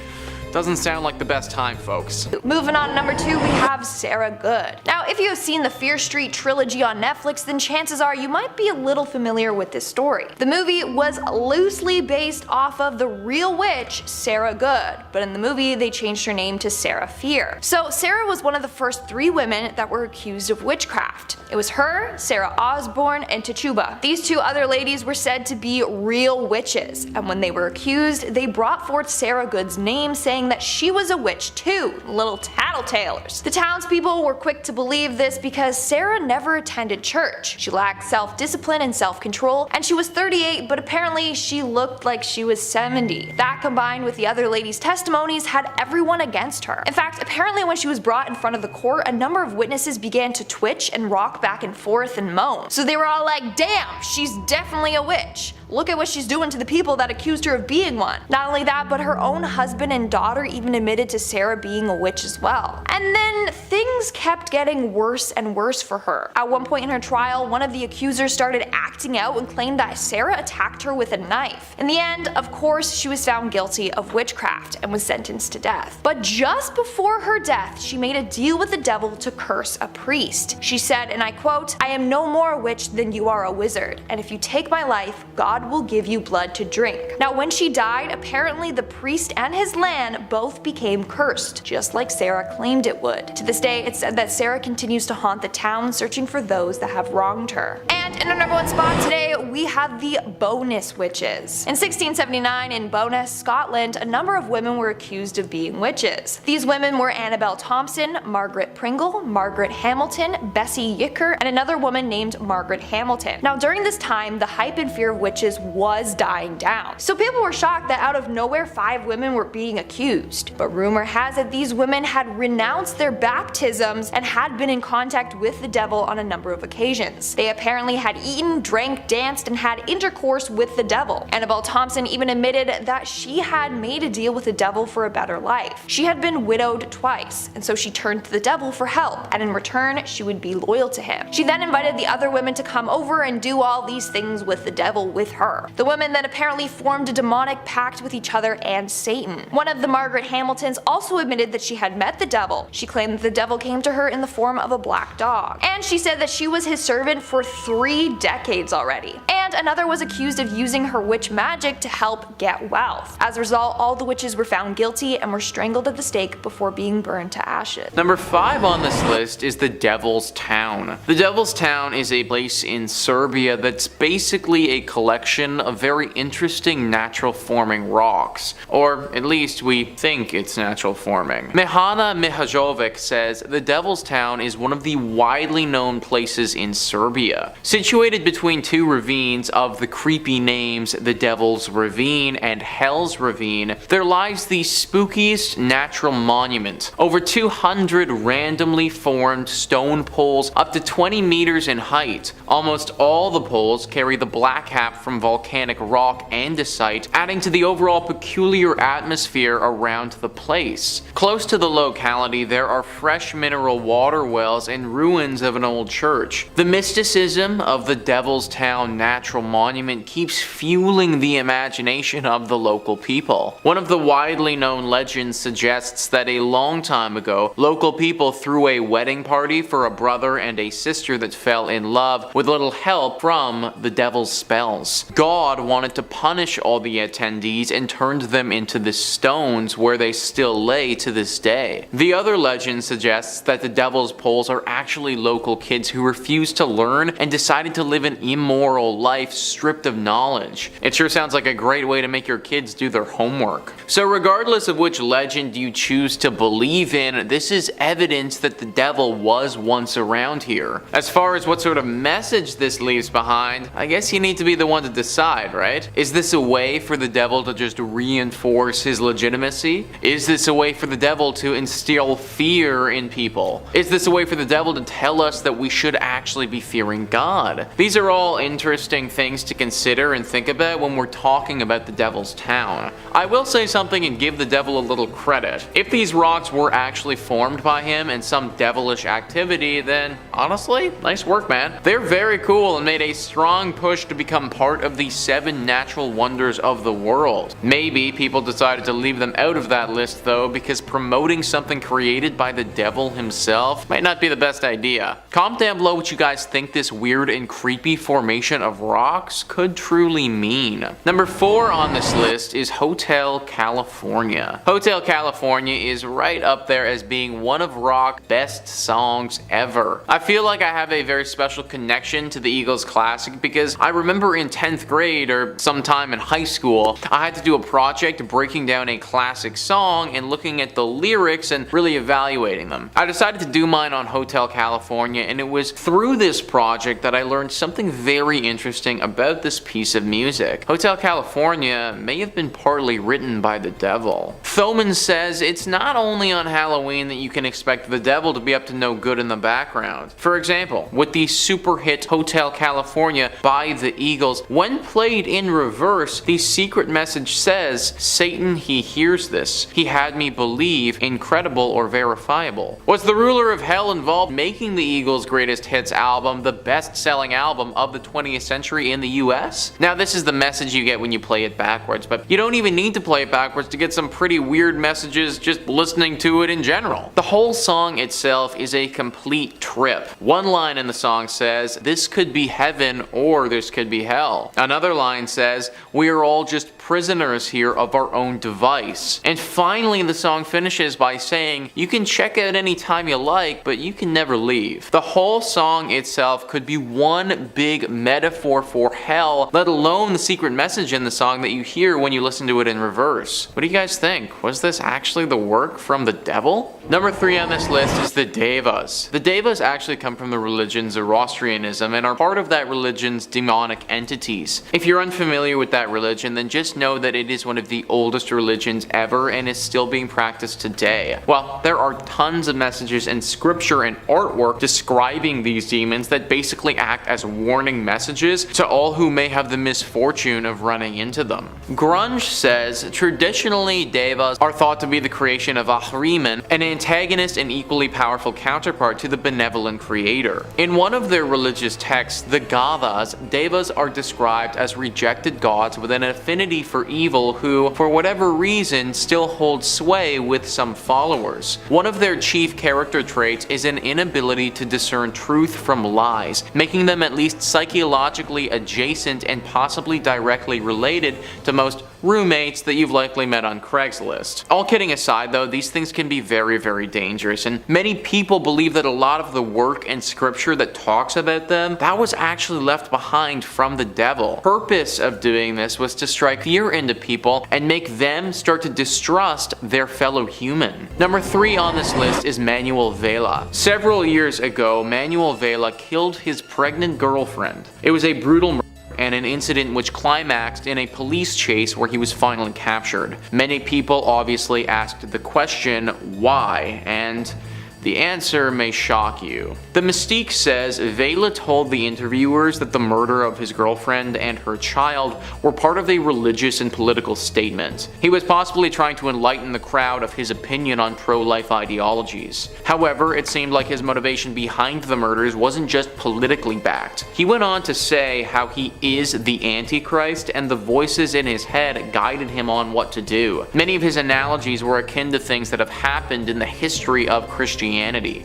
Doesn't sound like the best time, folks. Moving on to number 2, we have Sarah Good. Now, if you have seen the Fear Street trilogy on Netflix, then chances are you might be a little familiar with this story. The movie was loosely based off of the real witch, Sarah Good, but in the movie they changed her name to Sarah Fear. So Sarah was one of the first 3 women that were accused of witchcraft. It was her, Sarah Osborne, and Tituba. These 2 other ladies were said to be real witches, and when they were accused, they brought forth Sarah Good's name, saying that she was a witch too. Little tattletalers. The townspeople were quick to believe this because Sarah never attended church. She lacked self-discipline and self-control, and she was 38, but apparently she looked like she was 70. That combined with the other ladies' testimonies had everyone against her. In fact, apparently when she was brought in front of the court, a number of witnesses began to twitch and rock back and forth and moan. So they were all like, damn, she's definitely a witch. Look at what she's doing to the people that accused her of being one. Not only that, but her own husband and daughter even admitted to Sarah being a witch as well. And then things kept getting worse and worse for her. At one point in her trial, one of the accusers started acting out and claimed that Sarah attacked her with a knife. In the end, of course, she was found guilty of witchcraft and was sentenced to death. But just before her death, she made a deal with the devil to curse a priest. She said, and I quote, "I am no more a witch than you are a wizard, and if you take my life, God will give you blood to drink." Now when she died, apparently the priest and his land both became cursed, just like Sarah claimed it would. To this day, it's said that Sarah continues to haunt the town, searching for those that have wronged her. And in our number 1 spot today, we have the Bowness witches. In 1679 in Bowness, Scotland, a number of women were accused of being witches. These women were Annabelle Thompson, Margaret Pringle, Margaret Hamilton, Bessie Yicker, and another woman named Margaret Hamilton. Now during this time, the hype and fear of witches was dying down. So people were shocked that out of nowhere 5 women were being accused. But rumor has it these women had renounced their baptisms and had been in contact with the devil on a number of occasions. They apparently had eaten, drank, danced, and had intercourse with the devil. Annabelle Thompson even admitted that she had made a deal with the devil for a better life. She had been widowed twice, and so she turned to the devil for help, and in return she would be loyal to him. She then invited the other women to come over and do all these things with the devil with her. The women then apparently formed a demonic pact with each other and Satan. One of the Margaret Hamiltons also admitted that she had met the devil. She claimed that the devil came to her in the form of a black dog. And she said that she was his servant for 3 decades already. And another was accused of using her witch magic to help get wealth. As a result, all the witches were found guilty and were strangled at the stake before being burned to ashes. Number 5 on this list is the Devil's Town. The Devil's Town is a place in Serbia that's basically a collection of very interesting natural forming rocks, or at least we think it's natural forming. Mehana Mihajovic says the Devil's Town is one of the widely known places in Serbia. Situated between 2 ravines of the creepy names the Devil's Ravine and Hell's Ravine, there lies the spookiest natural monument. Over 200 randomly formed stone poles up to 20 meters in height. Almost all the poles carry the black cap from volcanic rock andesite, adding to the overall peculiar atmosphere around the place. Close to the locality, there are fresh mineral water wells and ruins of an old church. The mysticism of the Devil's Town Natural Monument keeps fueling the imagination of the local people. One of the widely known legends suggests that a long time ago, local people threw a wedding party for a brother and a sister that fell in love with little help from the devil's spells. God wanted to punish all the attendees and turned them into the stones where they still lay to this day. The other legend suggests that the devil's poles are actually local kids who refused to learn and decided to live an immoral life stripped of knowledge. It sure sounds like a great way to make your kids do their homework. So regardless of which legend you choose to believe in, this is evidence that the devil was once around here. As far as what sort of message this leaves behind, I guess you need to be the one to decide, right? Is this a way for the devil to just reinforce his legitimacy? Is this a way for the devil to instill fear in people? Is this a way for the devil to tell us that we should actually be fearing God? These are all interesting things to consider and think about when we're talking about the Devil's Town. I will say something and give the devil a little credit. If these rocks were actually formed by him and some devilish activity, then honestly, nice work, man. They're very cool and made a strong push to become part of the 7 natural wonders of the world. Maybe people decided to leave them out of that list though, because promoting something created by the devil himself might not be the best idea. Comment down below what you guys think this weird and creepy formation of rocks could truly mean. Number 4 on this list is Hotel California. Hotel California is right up there as being one of rock's best songs ever. I feel like I have a very special connection to the Eagles classic because I remember in 10th grade or sometime in high school, I had to do a project breaking down a classic song and looking at the lyrics and really evaluating them. I decided to do mine on Hotel California, and it was through this project that I learned something very interesting about this piece of music. Hotel California may have been partly written by the devil. Thoman says it's not only on Halloween that you can expect the devil to be up to no good in the background. For example, with the super hit Hotel California by the Eagles, when played in reverse, the secret message says, "Satan, he hears this. He had me believe, incredible or verifiable." Was the ruler of hell involved making the Eagles' greatest hits album the best-selling album of the 20th century in the US? Now this is the message you get when you play it backwards, but you don't even need to play it backwards to get some pretty weird messages just listening to it in general. The whole song itself is a complete trip. One line in the song says, "This could be heaven or this could be hell." Another line says, "We are all just prisoners here of our own device." And finally the song finishes by saying, "You can check out any time you like, but you can never leave." The whole song itself could be one big metaphor for hell, let alone the secret message in the song that you hear when you listen to it in reverse. What do you guys think? Was this actually the work from the devil? Number 3 on this list is the Daevas. The Daevas actually come from the religion Zoroastrianism and are part of that religion's demonic entities. If you're unfamiliar with that religion, then just know that it is one of the oldest religions ever and is still being practiced today. Well, there are tons of messages in scripture and artwork describing these demons that basically act as warning messages to all who may have the misfortune of running into them. Grunge says, traditionally Daevas are thought to be the creation of Ahriman, an antagonist and equally powerful counterpart to the benevolent creator. In one of their religious texts, the Gathas, Daevas are described as rejected gods with an affinity for evil who, for whatever reason, still hold sway with some followers. One of their chief character traits is an inability to discern truth from lies, making them at least psychologically adjacent and possibly directly related to most roommates that you've likely met on Craigslist. All kidding aside though, these things can be very, very dangerous, and many people believe that a lot of the work and scripture that talks about them, that was actually left behind from the devil. The purpose of doing this was to strike fear into people and make them start to distrust their fellow human. Number 3 on this list is Manuel Vela. Several years ago, Manuel Vela killed his pregnant girlfriend. It was a brutal murder and an incident which climaxed in a police chase where he was finally captured. Many people obviously asked the question, why? And the answer may shock you. The Mystique says Vela told the interviewers that the murder of his girlfriend and her child were part of a religious and political statement. He was possibly trying to enlighten the crowd of his opinion on pro-life ideologies. However, it seemed like his motivation behind the murders wasn't just politically backed. He went on to say how he is the Antichrist and the voices in his head guided him on what to do. Many of his analogies were akin to things that have happened in the history of Christianity.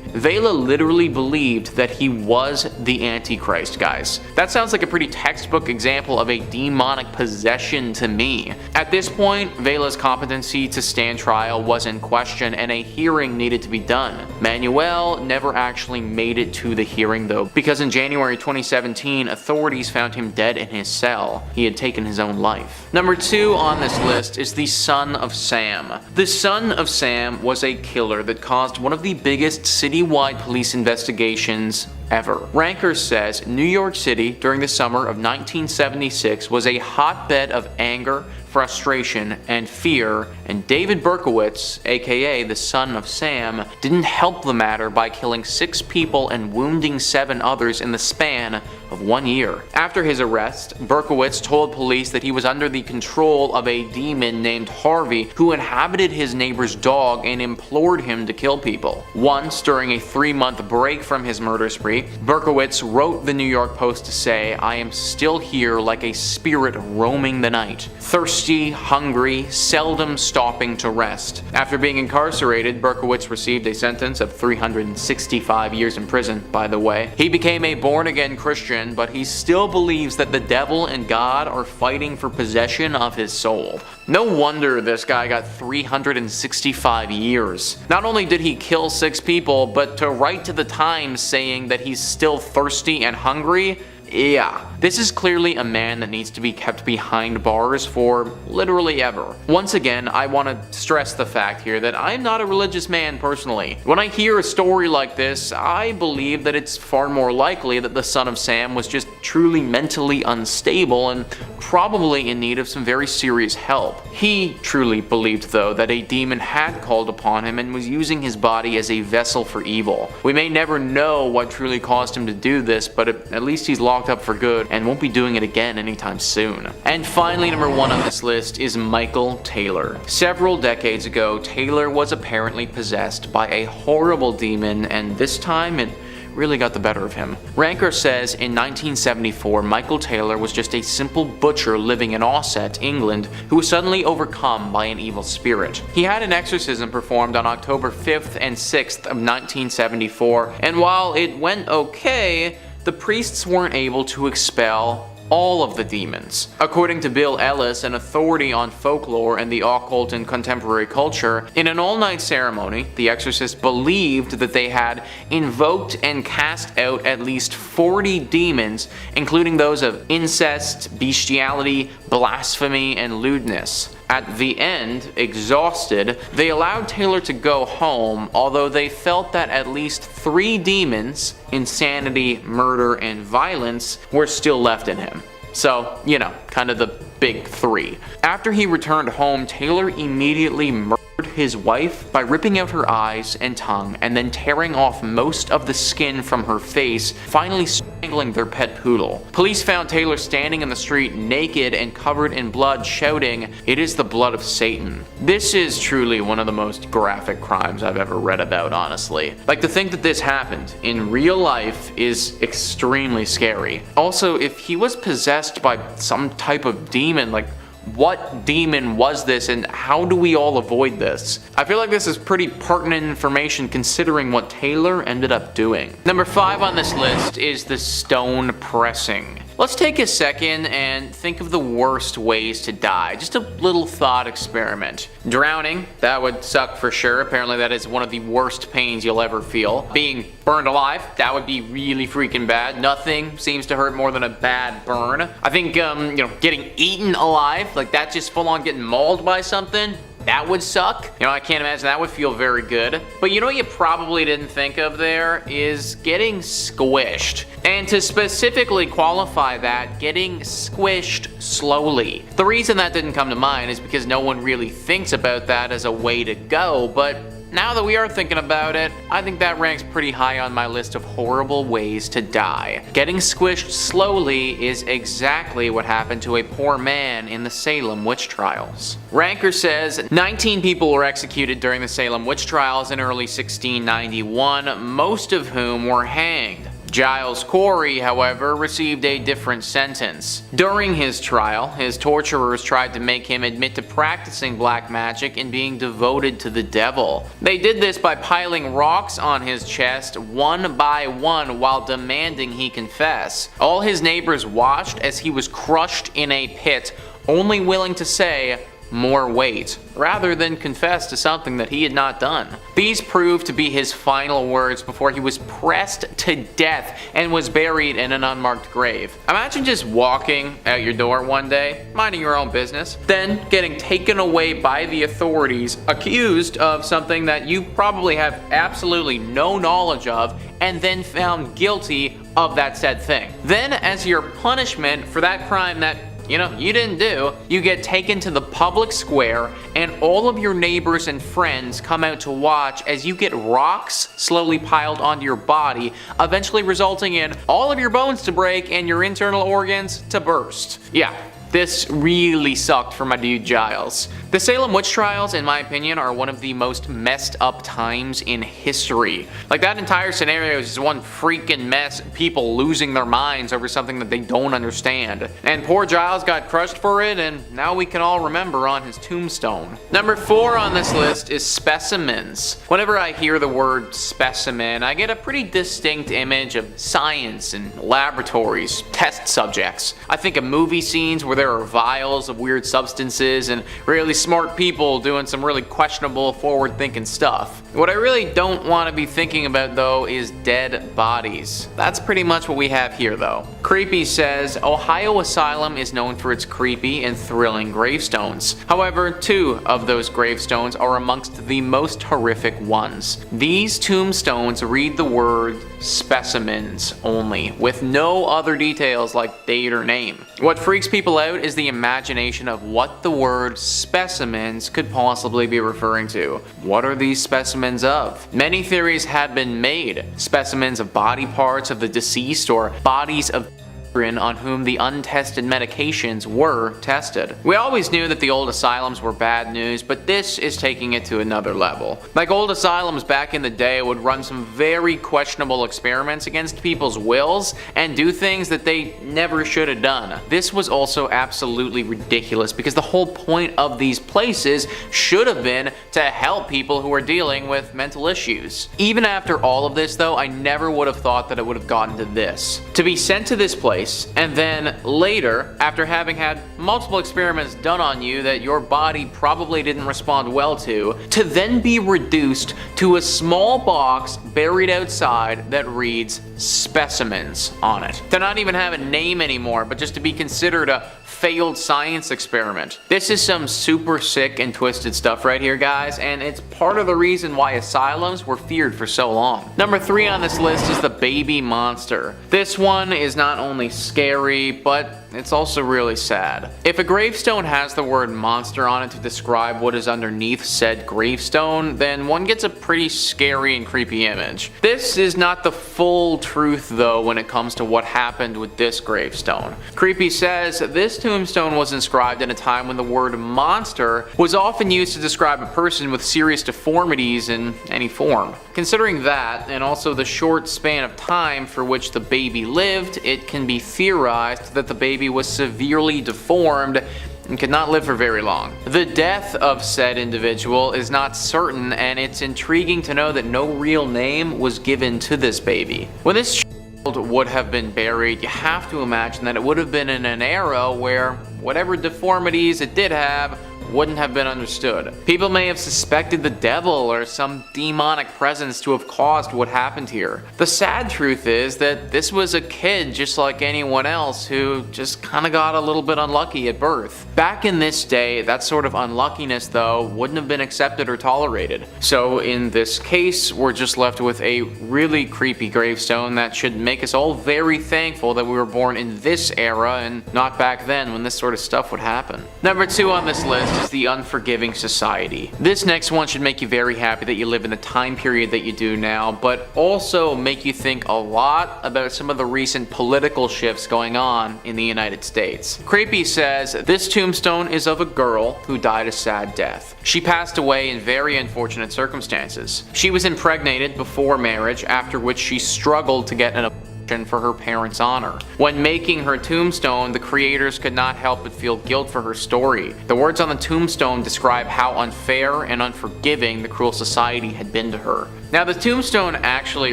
Vela literally believed that he was the Antichrist, guys. That sounds like a pretty textbook example of a demonic possession to me. At this point, Vela's competency to stand trial was in question and a hearing needed to be done. Manuel never actually made it to the hearing though, because in January 2017, authorities found him dead in his cell. He had taken his own life. Number 2 on this list is the Son of Sam. The Son of Sam was a killer that caused one of the biggest citywide police investigations ever. Ranker says New York City during the summer of 1976 was a hotbed of anger, frustration, and fear, and David Berkowitz, aka the son of Sam, didn't help the matter by killing 6 people and wounding 7 others in the span of 1 year. After his arrest, Berkowitz told police that he was under the control of a demon named Harvey who inhabited his neighbor's dog and implored him to kill people. Once, during a 3-month break from his murder spree, Berkowitz wrote the New York Post to say, "I am still here like a spirit roaming the night, thirsty, hungry, seldom stopping to rest." After being incarcerated, Berkowitz received a sentence of 365 years in prison, by the way. He became a born-again Christian, but he still believes that the devil and God are fighting for possession of his soul. No wonder this guy got 365 years. Not only did he kill 6 people, but to write to the Times saying that he's still thirsty and hungry, yeah, this is clearly a man that needs to be kept behind bars for literally ever. Once again, I want to stress the fact here that I'm not a religious man personally. When I hear a story like this, I believe that it's far more likely that the son of Sam was just truly mentally unstable and probably in need of some very serious help. He truly believed, though, that a demon had called upon him and was using his body as a vessel for evil. We may never know what truly caused him to do this, but at least he's locked up for good and won't be doing it again anytime soon. And finally, number 1 on this list is Michael Taylor. Several decades ago, Taylor was apparently possessed by a horrible demon, and this time it really got the better of him. Ranker says in 1974, Michael Taylor was just a simple butcher living in Ossett, England, who was suddenly overcome by an evil spirit. He had an exorcism performed on October 5th and 6th of 1974, and while it went okay, the priests weren't able to expel all of the demons. According to Bill Ellis, an authority on folklore and the occult in contemporary culture, in an all-night ceremony, the exorcists believed that they had invoked and cast out at least 40 demons, including those of incest, bestiality, blasphemy, and lewdness. At the end, exhausted, they allowed Taylor to go home, although they felt that at least 3 demons, insanity, murder, and violence, were still left in him. So, you know, kind of the big 3. After he returned home, Taylor immediately murdered his wife by ripping out her eyes and tongue and then tearing off most of the skin from her face, finally strangling their pet poodle. Police found Taylor standing in the street naked and covered in blood, shouting, "It is the blood of Satan." This is truly one of the most graphic crimes I've ever read about, honestly. Like, to think that this happened in real life is extremely scary. Also, if he was possessed by some type of demon, like, what demon was this and how do we all avoid this? I feel like this is pretty pertinent information considering what Taylor ended up doing. Number 5 on this list is the stone pressing. Let's take a second and think of the worst ways to die. Just a little thought experiment. Drowning, that would suck for sure. Apparently that is one of the worst pains you'll ever feel. Being burned alive, that would be really freaking bad. Nothing seems to hurt more than a bad burn. I think, getting eaten alive, like that's just full on getting mauled by something. That would suck. I can't imagine that would feel very good. But you know what you probably didn't think of there is getting squished. And to specifically qualify that, getting squished slowly. The reason that didn't come to mind is because no one really thinks about that as a way to go, but now that we are thinking about it, I think that ranks pretty high on my list of horrible ways to die. Getting squished slowly is exactly what happened to a poor man in the Salem witch trials. Ranker says 19 people were executed during the Salem witch trials in early 1691, most of whom were hanged. Giles Corey, however, received a different sentence. During his trial, his torturers tried to make him admit to practicing black magic and being devoted to the devil. They did this by piling rocks on his chest one by one while demanding he confess. All his neighbors watched as he was crushed in a pit, only willing to say, "More weight," rather than confess to something that he had not done. These proved to be his final words before he was pressed to death and was buried in an unmarked grave. Imagine just walking out your door one day, minding your own business, then getting taken away by the authorities, accused of something that you probably have absolutely no knowledge of, and then found guilty of that said thing. Then, as your punishment for that crime that you didn't do, you get taken to the public square and all of your neighbors and friends come out to watch as you get rocks slowly piled onto your body, eventually resulting in all of your bones to break and your internal organs to burst. Yeah. This really sucked for my dude Giles. The Salem witch trials, in my opinion, are one of the most messed up times in history. Like, that entire scenario is just one freaking mess, people losing their minds over something that they don't understand. And poor Giles got crushed for it, and now we can all remember on his tombstone. Number 4 on this list is specimens. Whenever I hear the word specimen, I get a pretty distinct image of science and laboratories, test subjects. I think of movie scenes where there are vials of weird substances and really smart people doing some really questionable forward-thinking stuff. What I really don't want to be thinking about though is dead bodies. That's pretty much what we have here though. Creepy says, Ohio Asylum is known for its creepy and thrilling gravestones. However, 2 of those gravestones are amongst the most horrific ones. These tombstones read the word specimens only, with no other details like date or name. What freaks people out is the imagination of what the word specimens could possibly be referring to. What are these specimens of? Many theories had been made. Specimens of body parts of the deceased or bodies of on whom the untested medications were tested. We always knew that the old asylums were bad news, but this is taking it to another level. Like old asylums back in the day would run some very questionable experiments against people's wills and do things that they never should have done. This was also absolutely ridiculous because the whole point of these places should have been to help people who are dealing with mental issues. Even after all of this though, I never would have thought that it would have gotten to this. To be sent to this place and then later, after having had multiple experiments done on you that your body probably didn't respond well to then be reduced to a small box buried outside that reads specimens on it. To not even have a name anymore, but just to be considered a failed science experiment. This is some super sick and twisted stuff right here, guys, and it's part of the reason why asylums were feared for so long. Number 3 on this list is the baby monster. This one is not only scary, but it's also really sad. If a gravestone has the word monster on it to describe what is underneath said gravestone, then one gets a pretty scary and creepy image. This is not the full truth though when it comes to what happened with this gravestone. Creepy says this tombstone was inscribed in a time when the word monster was often used to describe a person with serious deformities in any form. Considering that, and also the short span of time for which the baby lived, it can be theorized that the baby was severely deformed and could not live for very long. The death of said individual is not certain, and it's intriguing to know that no real name was given to this baby. When this child would have been buried, you have to imagine that it would have been in an era where whatever deformities it did have wouldn't have been understood. People may have suspected the devil or some demonic presence to have caused what happened here. The sad truth is that this was a kid just like anyone else who just kinda got a little bit unlucky at birth. Back in this day, that sort of unluckiness though wouldn't have been accepted or tolerated. So in this case, we're just left with a really creepy gravestone that should make us all very thankful that we were born in this era and not back then when this sort of stuff would happen. Number 2 on this list is the Unforgiving Society. This next one should make you very happy that you live in the time period that you do now, but also make you think a lot about some of the recent political shifts going on in the United States. Creepy says, this tombstone is of a girl who died a sad death. She passed away in very unfortunate circumstances. She was impregnated before marriage, after which she struggled to get an abortion for her parents' honor. When making her tombstone, the creators could not help but feel guilt for her story. The words on the tombstone describe how unfair and unforgiving the cruel society had been to her. Now the tombstone actually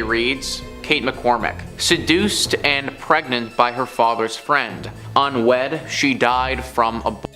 reads, Kate McCormick, seduced and pregnant by her father's friend. Unwed, she died from abortion,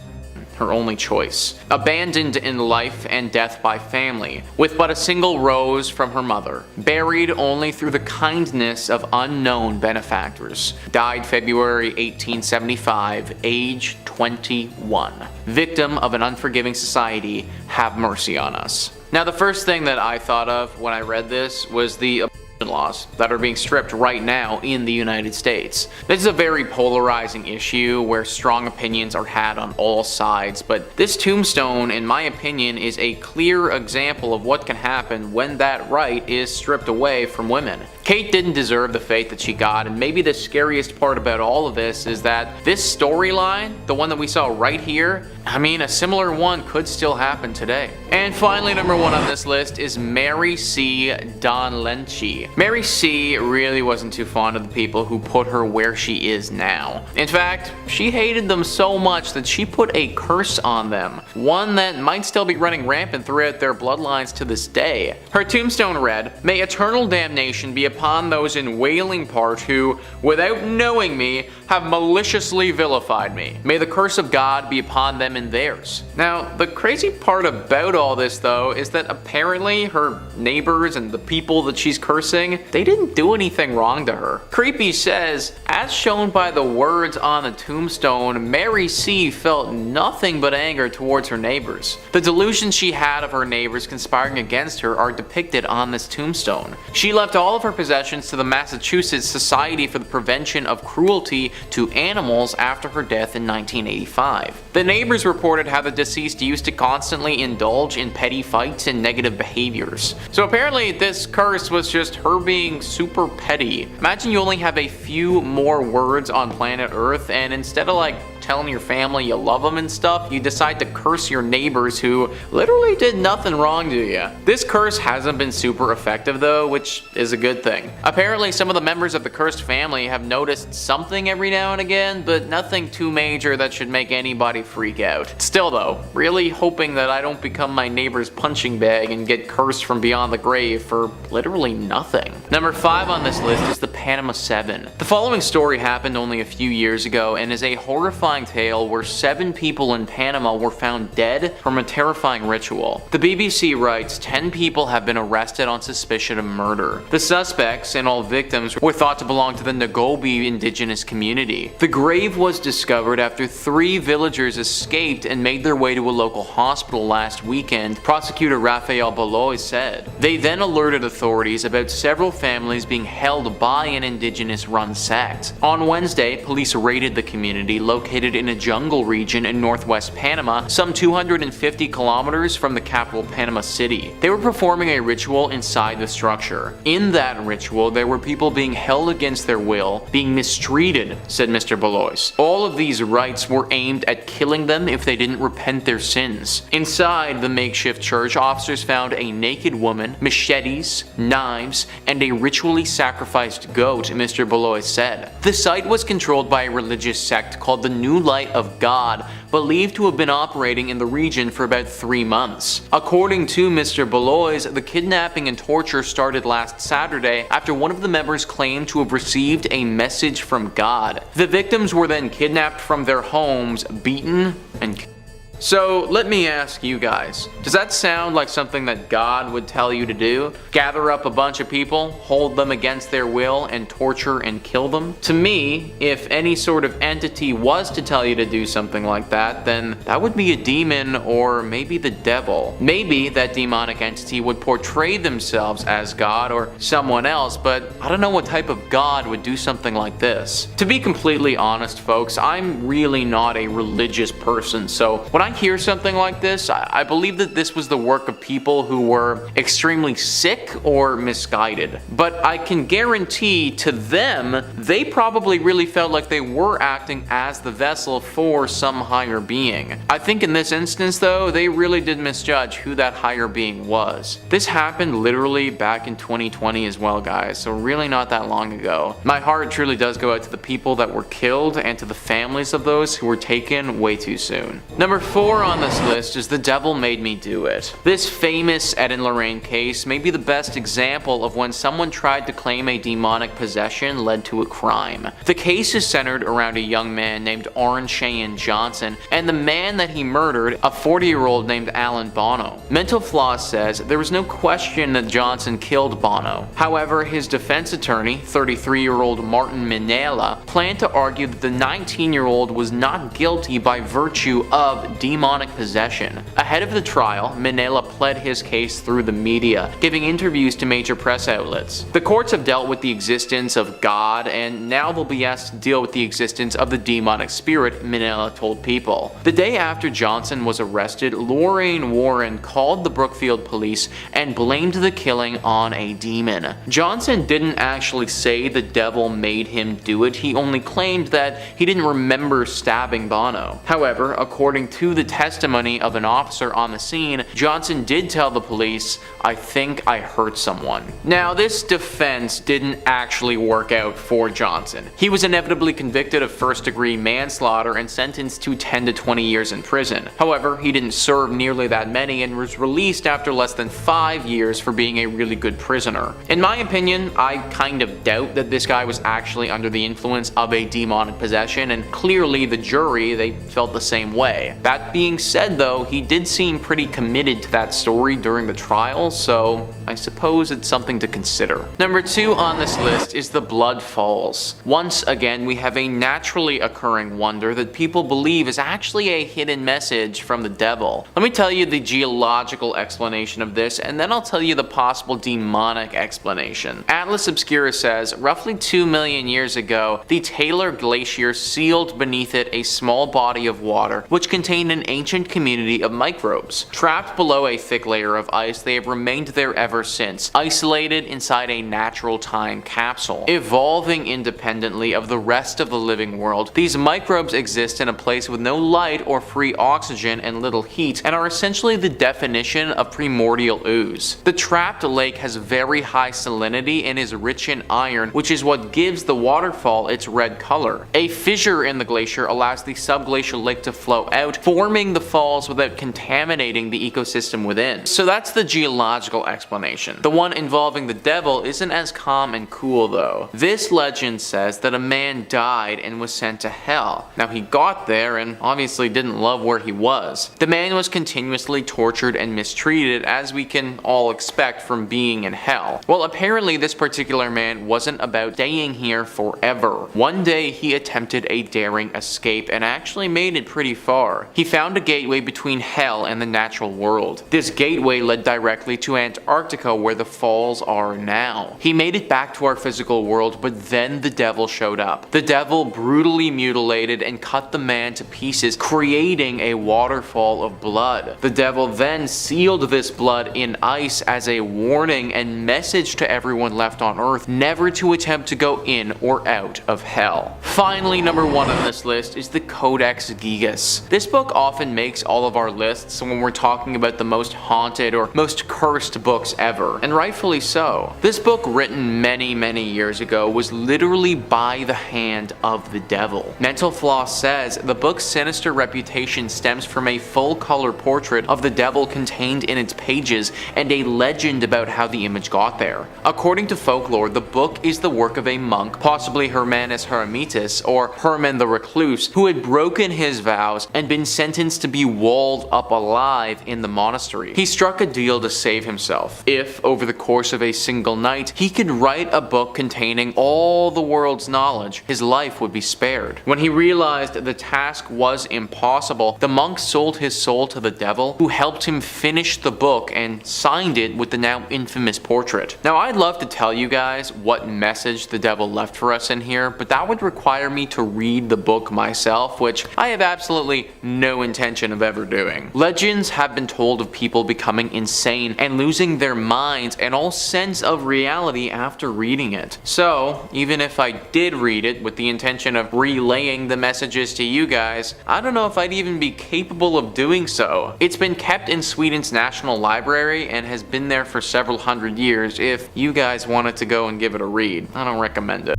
her only choice. Abandoned in life and death by family, with but a single rose from her mother. Buried only through the kindness of unknown benefactors. Died February 1875, age 21. Victim of an unforgiving society, have mercy on us. Now the first thing that I thought of when I read this was the abortion laws that are being stripped right now in the United States. This is a very polarizing issue where strong opinions are had on all sides, but this tombstone, in my opinion, is a clear example of what can happen when that right is stripped away from women. Kate didn't deserve the fate that she got, and maybe the scariest part about all of this is that this storyline, the one that we saw right here, I mean, a similar one could still happen today. And finally, number 1 on this list is Mary C. Donlenchi. Mary C. really wasn't too fond of the people who put her where she is now. In fact, she hated them so much that she put a curse on them, one that might still be running rampant throughout their bloodlines to this day. Her tombstone read, "May eternal damnation be upon those in Wailing Part who, without knowing me, have maliciously vilified me. May the curse of God be upon them and theirs." Now, the crazy part about all this though is that apparently her neighbors and the people that she's cursing, they didn't do anything wrong to her. Creepy says, as shown by the words on the tombstone, Mary C. felt nothing but anger towards her neighbors. The delusions she had of her neighbors conspiring against her are depicted on this tombstone. She left all of her possessions to the Massachusetts Society for the Prevention of Cruelty to Animals after her death in 1985. The neighbors reported how the deceased used to constantly indulge in petty fights and negative behaviors. So apparently this curse was just her being super petty. Imagine you only have a few more words on planet Earth, and instead of telling your family you love them and stuff, you decide to curse your neighbors who literally did nothing wrong to you. This curse hasn't been super effective though, which is a good thing. Apparently some of the members of the cursed family have noticed something every now and again, but nothing too major that should make anybody freak out. Still though, really hoping that I don't become my neighbor's punching bag and get cursed from beyond the grave for literally nothing. Number 5 on this list is the Panama 7. The following story happened only a few years ago and is a horrifying tale where 7 people in Panama were found dead from a terrifying ritual. The BBC writes 10 people have been arrested on suspicion of murder. The suspects and all victims were thought to belong to the Nagobi indigenous community. The grave was discovered after 3 villagers escaped and made their way to a local hospital last weekend, prosecutor Rafael Baloy said. They then alerted authorities about several families being held by an indigenous-run sect. On Wednesday, police raided the community located in a jungle region in northwest Panama, some 250 kilometers from the capital Panama City. They were performing a ritual inside the structure. In that ritual, there were people being held against their will, being mistreated, said Mr. Balois. All of these rites were aimed at killing them if they didn't repent their sins. Inside the makeshift church, officers found a naked woman, machetes, knives, and a ritually sacrificed goat, Mr. Balois said. The site was controlled by a religious sect called the New Light of God, believed to have been operating in the region for about 3 months. According to Mr. Balois, the kidnapping and torture started last Saturday after one of the members claimed to have received a message from God. The victims were then kidnapped from their homes, beaten, and killed. So let me ask you guys, does that sound like something that God would tell you to do? Gather up a bunch of people, hold them against their will, and torture and kill them? To me, if any sort of entity was to tell you to do something like that, then that would be a demon or maybe the devil. Maybe that demonic entity would portray themselves as God or someone else, but I don't know what type of God would do something like this. To be completely honest, folks, I'm really not a religious person, so when I hear something like this, I believe that this was the work of people who were extremely sick or misguided. But I can guarantee to them, they probably really felt like they were acting as the vessel for some higher being. I think in this instance though, they really did misjudge who that higher being was. This happened literally back in 2020 as well, guys, so really not that long ago. My heart truly does go out to the people that were killed and to the families of those who were taken way too soon. Number 4 on this list is The Devil Made Me Do It. This famous Ed and Lorraine case may be the best example of when someone tried to claim a demonic possession led to a crime. The case is centered around a young man named Orrin Cheyenne Johnson and the man that he murdered, a 40-year-old named Alan Bono. Mental Floss says there was no question that Johnson killed Bono. However, his defense attorney, 33-year-old Martin Minella, planned to argue that the 19-year-old was not guilty by virtue of demonic possession. Ahead of the trial, Minella pled his case through the media, giving interviews to major press outlets. The courts have dealt with the existence of God, and now they'll be asked to deal with the existence of the demonic spirit, Minella told People. The day after Johnson was arrested, Lorraine Warren called the Brookfield police and blamed the killing on a demon. Johnson didn't actually say the devil made him do it, he only claimed that he didn't remember stabbing Bono. However, according to the testimony of an officer on the scene, Johnson did tell the police, "I think I hurt someone." Now, this defense didn't actually work out for Johnson. He was inevitably convicted of first-degree manslaughter and sentenced to 10 to 20 years in prison. However, he didn't serve nearly that many and was released after less than 5 years for being a really good prisoner. In my opinion, I kind of doubt that this guy was actually under the influence of a demonic possession, and clearly the jury, they felt the same way. That being said though, he did seem pretty committed to that story during the trial, so I suppose it's something to consider. Number 2 on this list is the Blood Falls. Once again, we have a naturally occurring wonder that people believe is actually a hidden message from the devil. Let me tell you the geological explanation of this, and then I'll tell you the possible demonic explanation. Atlas Obscura says, roughly 2 million years ago, the Taylor Glacier sealed beneath it a small body of water which contained an ancient community of microbes. Trapped below a thick layer of ice, they have remained there ever since, isolated inside a natural time capsule. Evolving independently of the rest of the living world, these microbes exist in a place with no light or free oxygen and little heat, and are essentially the definition of primordial ooze. The trapped lake has very high salinity and is rich in iron, which is what gives the waterfall its red color. A fissure in the glacier allows the subglacial lake to flow out, forming the falls without contaminating the ecosystem within. So that's the geological explanation. The one involving the devil isn't as calm and cool though. This legend says that a man died and was sent to hell. Now he got there and obviously didn't love where he was. The man was continuously tortured and mistreated, as we can all expect from being in hell. Well, apparently this particular man wasn't about staying here forever. One day he attempted a daring escape and actually made it pretty far. He found a gateway between hell and the natural world. This gateway led directly to Antarctica, where the falls are now. He made it back to our physical world, but then the devil showed up. The devil brutally mutilated and cut the man to pieces, creating a waterfall of blood. The devil then sealed this blood in ice as a warning and message to everyone left on Earth never to attempt to go in or out of hell. Finally, number 1 on this list is the Codex Gigas. This book often makes all of our lists when we're talking about the most haunted or most cursed books ever, and rightfully so. This book, written many years ago, was literally by the hand of the devil. Mental Floss says the book's sinister reputation stems from a full-color portrait of the devil contained in its pages and a legend about how the image got there. According to folklore, the book is the work of a monk, possibly Hermanus Heremitas or Herman the Recluse, who had broken his vows and been sentenced to be walled up alive in the monastery. He struck a deal to save himself. If, over the course of a single night, he could write a book containing all the world's knowledge, his life would be spared. When he realized the task was impossible, the monk sold his soul to the devil, who helped him finish the book and signed it with the now infamous portrait. Now, I'd love to tell you guys what message the devil left for us in here, but that would require me to read the book myself, which I have absolutely no intention of ever doing. Legends have been told of people becoming insane and losing their minds and all sense of reality after reading it. So, even if I did read it with the intention of relaying the messages to you guys, I don't know if I'd even be capable of doing so. It's been kept in Sweden's National Library and has been there for several hundred years if you guys wanted to go and give it a read. I don't recommend it.